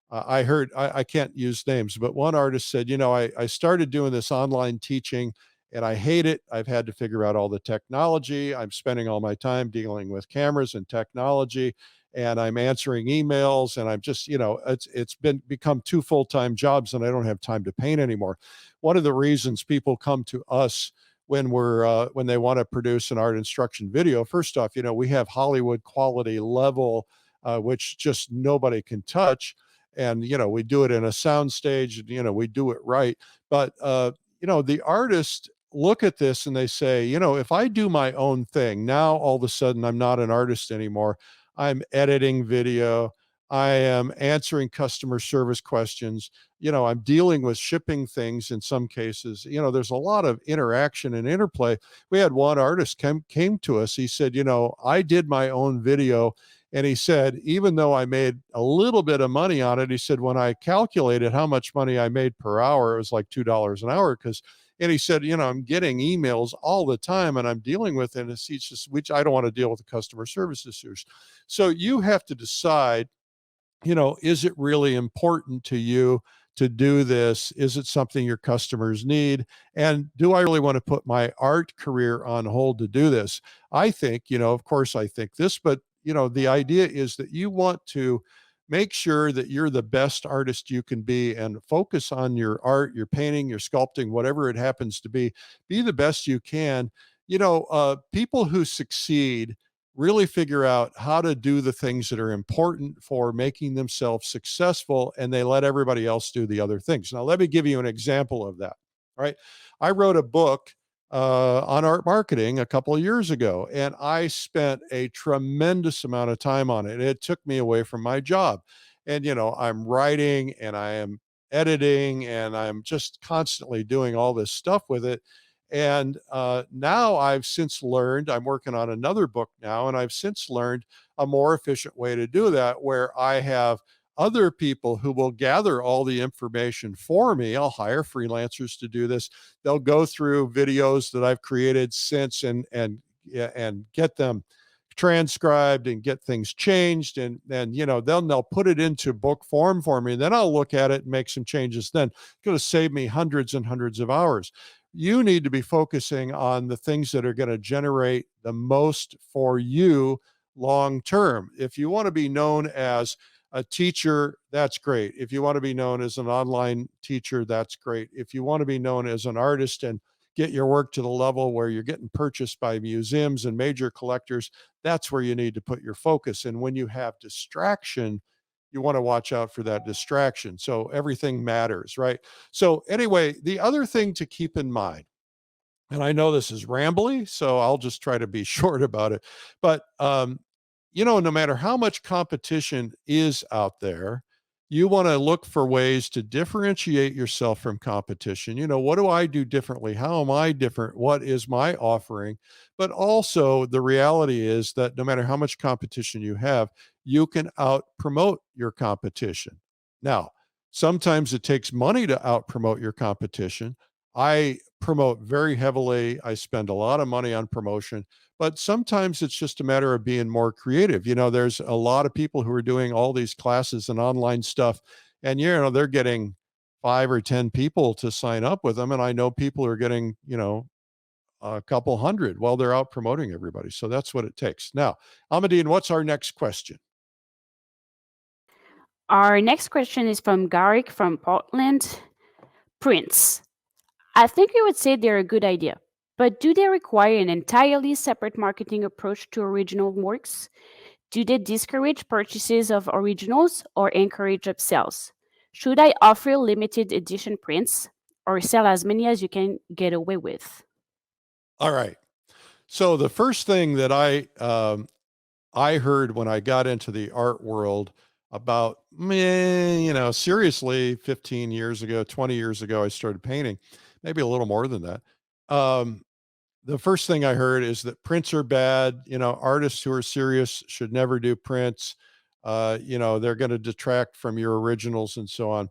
Speaker 1: I heard, I can't use names, but one artist said, you know, I started doing this online teaching and I hate it. I've had to figure out all the technology. I'm spending all my time dealing with cameras and technology, and I'm answering emails, and I'm just, you know, it's become 2 full-time jobs and I don't have time to paint anymore. One of the reasons people come to us when they want to produce an art instruction video, first off, you know, we have Hollywood quality level, which just nobody can touch. And, you know, we do it in a sound stage, you know, we do it right. But, you know, the artists look at this and they say, you know, if I do my own thing, now all of a sudden I'm not an artist anymore. I'm editing video. I am answering customer service questions. You know, I'm dealing with shipping things in some cases. You know, there's a lot of interaction and interplay. We had one artist came to us. He said, you know, I did my own video And he said, even though I made a little bit of money on it, he said, when I calculated how much money I made per hour, it was like $2 an hour. And he said, I'm getting emails all the time and I'm dealing with it. And it's just, which I don't want to deal with the customer service issues. So you have to decide, is it really important to you to do this? Is it something your customers need? And do I really want to put my art career on hold to do this? I think, of course I think this, but the idea is that you want to make sure that you're the best artist you can be and focus on your art, your painting, your sculpting, whatever it happens to be the best you can. People who succeed really figure out how to do the things that are important for making themselves successful, and they let everybody else do the other things. Now, let me give you an example of that. Right? I wrote a book on art marketing a couple of years ago, and I spent a tremendous amount of time on it. It took me away from my job. And, I'm writing and I am editing and I'm just constantly doing all this stuff with it. And now I've since learned, I'm working on another book now, and I've since learned a more efficient way to do that, where I have other people who will gather all the information for me. I'll hire freelancers to do this. They'll go through videos that I've created since and get them transcribed and get things changed. And then, they'll put it into book form for me. Then I'll look at it and make some changes. Then it's going to save me hundreds and hundreds of hours. You need to be focusing on the things that are going to generate the most for you long term. If you want to be known as a teacher, that's great. If you want to be known as an online teacher, that's great. If you want to be known as an artist and get your work to the level where you're getting purchased by museums and major collectors, that's where you need to put your focus. And when you have distraction, you want to watch out for that distraction. So everything matters, right? So anyway, the other thing to keep in mind, and I know this is rambly, so I'll just try to be short about it, but no matter how much competition is out there, you want to look for ways to differentiate yourself from competition. What do I do differently? How am I different? What is my offering? But also the reality is that no matter how much competition you have, you can out promote your competition. Now, sometimes it takes money to out promote your competition. I promote very heavily. I spend a lot of money on promotion, but sometimes it's just a matter of being more creative. There's a lot of people who are doing all these classes and online stuff, and they're getting 5 or 10 people to sign up with them. And I know people are getting, a couple hundred while they're out promoting everybody. So that's what it takes. Now, Amadine, what's our next question?
Speaker 6: Our next question is from Garrick from Portland. Prints. I think you would say they're a good idea, but do they require an entirely separate marketing approach to original works? Do they discourage purchases of originals or encourage upsells? Should I offer limited edition prints or sell as many as you can get away with?
Speaker 1: All right. So the first thing that I heard when I got into the art world about, seriously, 15 years ago, 20 years ago, I started painting, maybe a little more than that. The first thing I heard is that prints are bad. Artists who are serious should never do prints. They're going to detract from your originals and so on.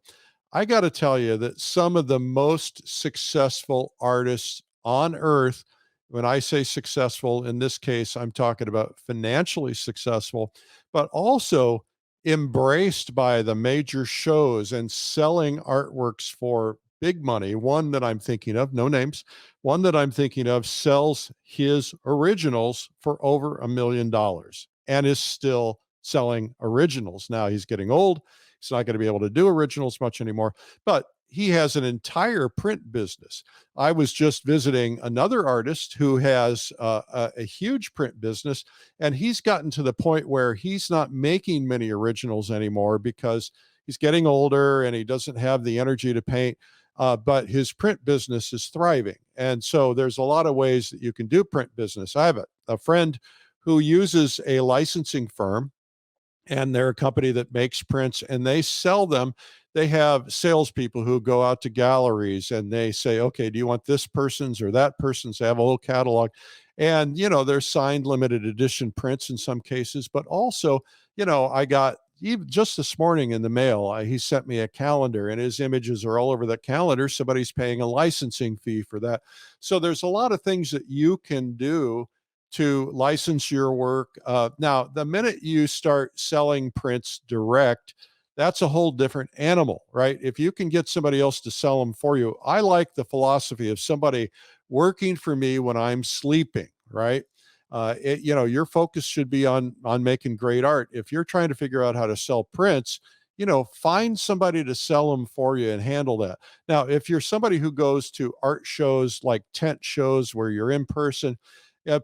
Speaker 1: I got to tell you that some of the most successful artists on earth, when I say successful, in this case, I'm talking about financially successful, but also embraced by the major shows and selling artworks for big money. One that I'm thinking of, no names, one that I'm thinking of sells his originals for over $1 million and is still selling originals. Now he's getting old. He's not going to be able to do originals much anymore, but he has an entire print business. I was just visiting another artist who has a huge print business, and he's gotten to the point where he's not making many originals anymore because he's getting older and he doesn't have the energy to paint. But his print business is thriving. And so there's a lot of ways that you can do print business. I have a friend who uses a licensing firm and they're a company that makes prints and they sell them. They have salespeople who go out to galleries and they say, okay, do you want this person's or that person's? They have a whole catalog. And, they're signed limited edition prints in some cases, but also, I got even just this morning in the mail, he sent me a calendar and his images are all over the calendar. Somebody's paying a licensing fee for that. So there's a lot of things that you can do to license your work. Now, the minute you start selling prints direct, that's a whole different animal, right? If you can get somebody else to sell them for you, I like the philosophy of somebody working for me when I'm sleeping, right? Your focus should be on making great art. If you're trying to figure out how to sell prints, find somebody to sell them for you and handle that. Now, if you're somebody who goes to art shows like tent shows where you're in person,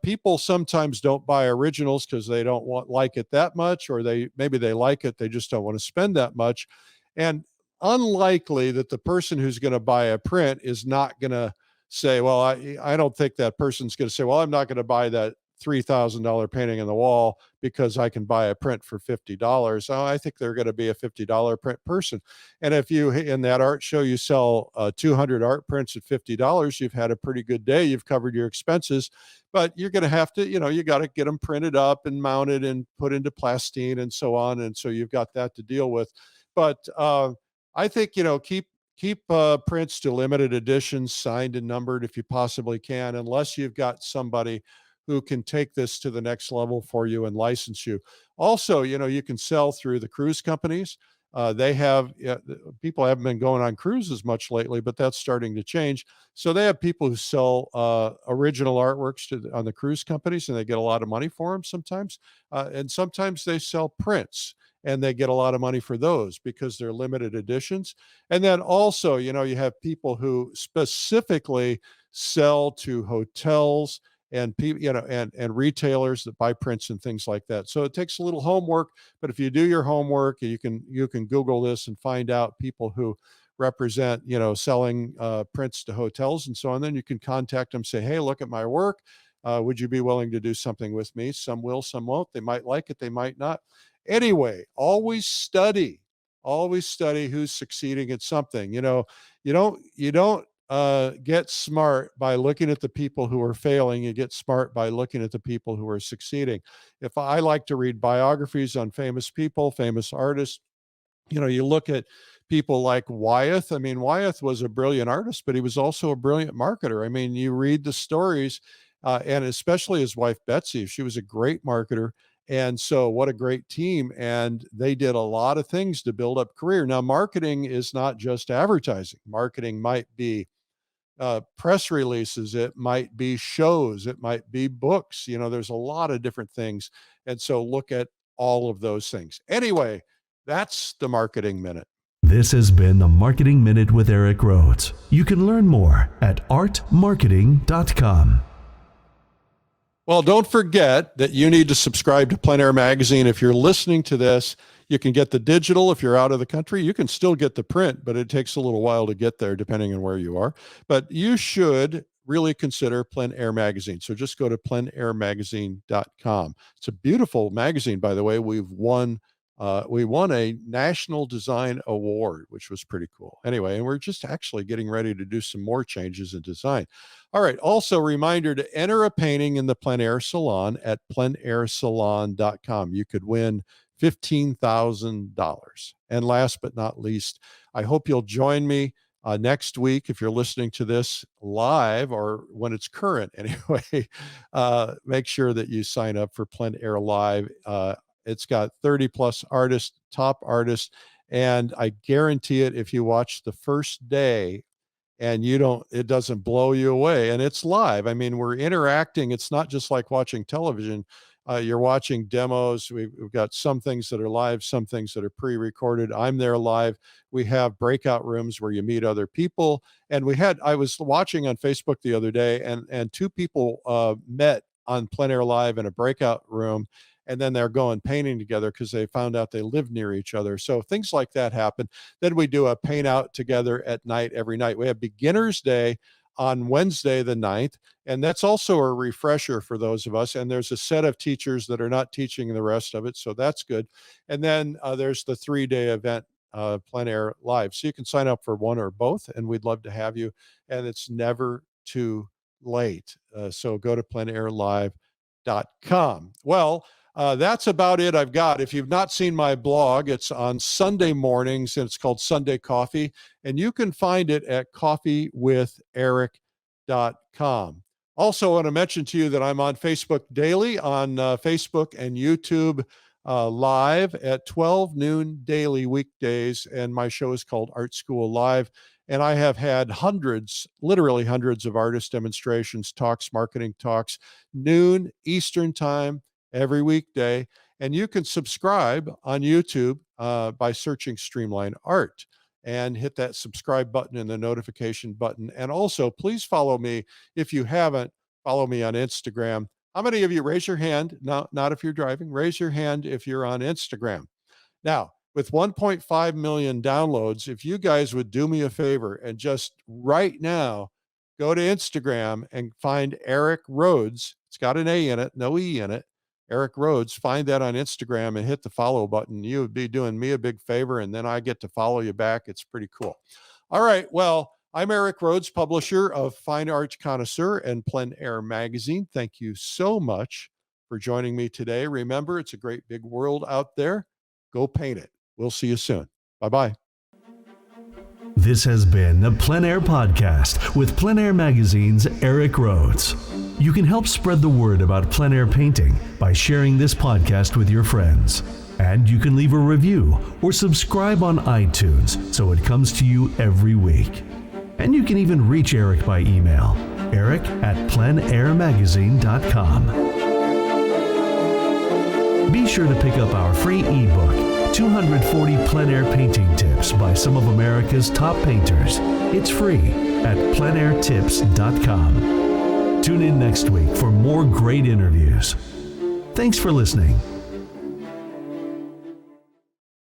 Speaker 1: people sometimes don't buy originals because they don't like it that much, or maybe they like it, they just don't want to spend that much. And unlikely that the person who's going to buy a print is not going to say, well, I don't think that person's going to say, well, I'm not going to buy that $3,000 painting on the wall because I can buy a print for $50. Oh, I think they're going to be a $50 print person. And if you, in that art show, you sell 200 art prints at $50, you've had a pretty good day. You've covered your expenses, but you're going to have to, you got to get them printed up and mounted and put into plastine and so on. And so you've got that to deal with. But I think, keep prints to limited editions, signed and numbered if you possibly can, unless you've got somebody who can take this to the next level for you and license you. Also, you can sell through the cruise companies. They have, people haven't been going on cruises much lately, but that's starting to change. So they have people who sell original artworks on the cruise companies, and they get a lot of money for them sometimes. And sometimes they sell prints, and they get a lot of money for those because they're limited editions. And then also, you have people who specifically sell to hotels and people, and retailers that buy prints and things like that. So it takes a little homework, but if you do your homework, you can Google this and find out people who represent, selling prints to hotels and so on. Then you can contact them, say, hey, look at my work. Would you be willing to do something with me? Some will, some won't. They might like it, they might not. Anyway, always study who's succeeding at something. You don't get smart by looking at the people who are failing. You get smart by looking at the people who are succeeding. If I like to read biographies on famous people, famous artists, you look at people like Wyeth. I mean, Wyeth was a brilliant artist, but he was also a brilliant marketer. I mean, you read the stories, and especially his wife, Betsy, she was a great marketer. And so what a great team. And they did a lot of things to build up career. Now, marketing is not just advertising. Marketing might be press releases, it might be shows, it might be books. There's a lot of different things. And so look at all of those things. Anyway, that's the Marketing Minute.
Speaker 2: This has been the Marketing Minute with Eric Rhoads. You can learn more at artmarketing.com.
Speaker 1: Well, don't forget that you need to subscribe to Plein Air Magazine. If you're listening to this, you can get the digital. If you're out of the country, you can still get the print, but it takes a little while to get there depending on where you are. But you should really consider Plein Air Magazine. So just go to pleinairmagazine.com. It's a beautiful magazine, by the way. We won a National Design Award, which was pretty cool. Anyway, and we're just actually getting ready to do some more changes in design. All right. Also, reminder to enter a painting in the Plein Air Salon at pleinairsalon.com. You could win $15,000. And last but not least, I hope you'll join me next week if you're listening to this live or when it's current. Anyway, make sure that you sign up for Plein Air Live. It's got 30 plus artists, top artists, and I guarantee it, if you watch the first day and it doesn't blow you away, and it's live. I mean, we're interacting. It's not just like watching television. You're watching demos. We've got some things that are live, some things that are pre-recorded. I'm there live. We have breakout rooms where you meet other people. And I was watching on Facebook the other day, and two people met on Plein Air Live in a breakout room. And then they're going painting together because they found out they live near each other. So things like that happen. Then we do a paint out together at night every night. We have Beginner's Day on Wednesday, the 9th. And that's also a refresher for those of us. And there's a set of teachers that are not teaching the rest of it. So that's good. And then there's the 3-day event, Plein Air Live. So you can sign up for one or both, and we'd love to have you. And it's never too late. So go to pleinairlive.com. Well, that's about it I've got. If you've not seen my blog, it's on Sunday mornings, and it's called Sunday Coffee. And you can find it at coffeewitheric.com. Also, I want to mention to you that I'm on Facebook daily, on Facebook and YouTube live at 12 noon daily weekdays. And my show is called Art School Live. And I have had hundreds, literally hundreds of artist demonstrations, talks, marketing talks, noon Eastern time every weekday. And you can subscribe on YouTube by searching Streamline Art, and hit that subscribe button and the notification button. And also, please follow me. If you haven't, follow me on Instagram. How many of you, raise your hand? No, not if you're driving. Raise your hand if you're on Instagram. Now, with 1.5 million downloads, if you guys would do me a favor and just right now go to Instagram and find Eric Rhoads. It's got an A in it, no E in it. Eric Rhoads, find that on Instagram and hit the follow button. You would be doing me a big favor, and then I get to follow you back. It's pretty cool. All right. Well, I'm Eric Rhoads, publisher of Fine Art Connoisseur and Plein Air Magazine. Thank you so much for joining me today. Remember, it's a great big world out there. Go paint it. We'll see you soon. Bye-bye.
Speaker 2: This has been the Plein Air Podcast with Plein Air Magazine's Eric Rhoads. You can help spread the word about plein air painting by sharing this podcast with your friends. And you can leave a review or subscribe on iTunes so it comes to you every week. And you can even reach Eric by email, eric@pleinairmagazine.com. Be sure to pick up our free ebook, 240 plein air painting tips by some of America's top painters. It's free at pleinairtips.com. Tune in next week for more great interviews. Thanks for listening.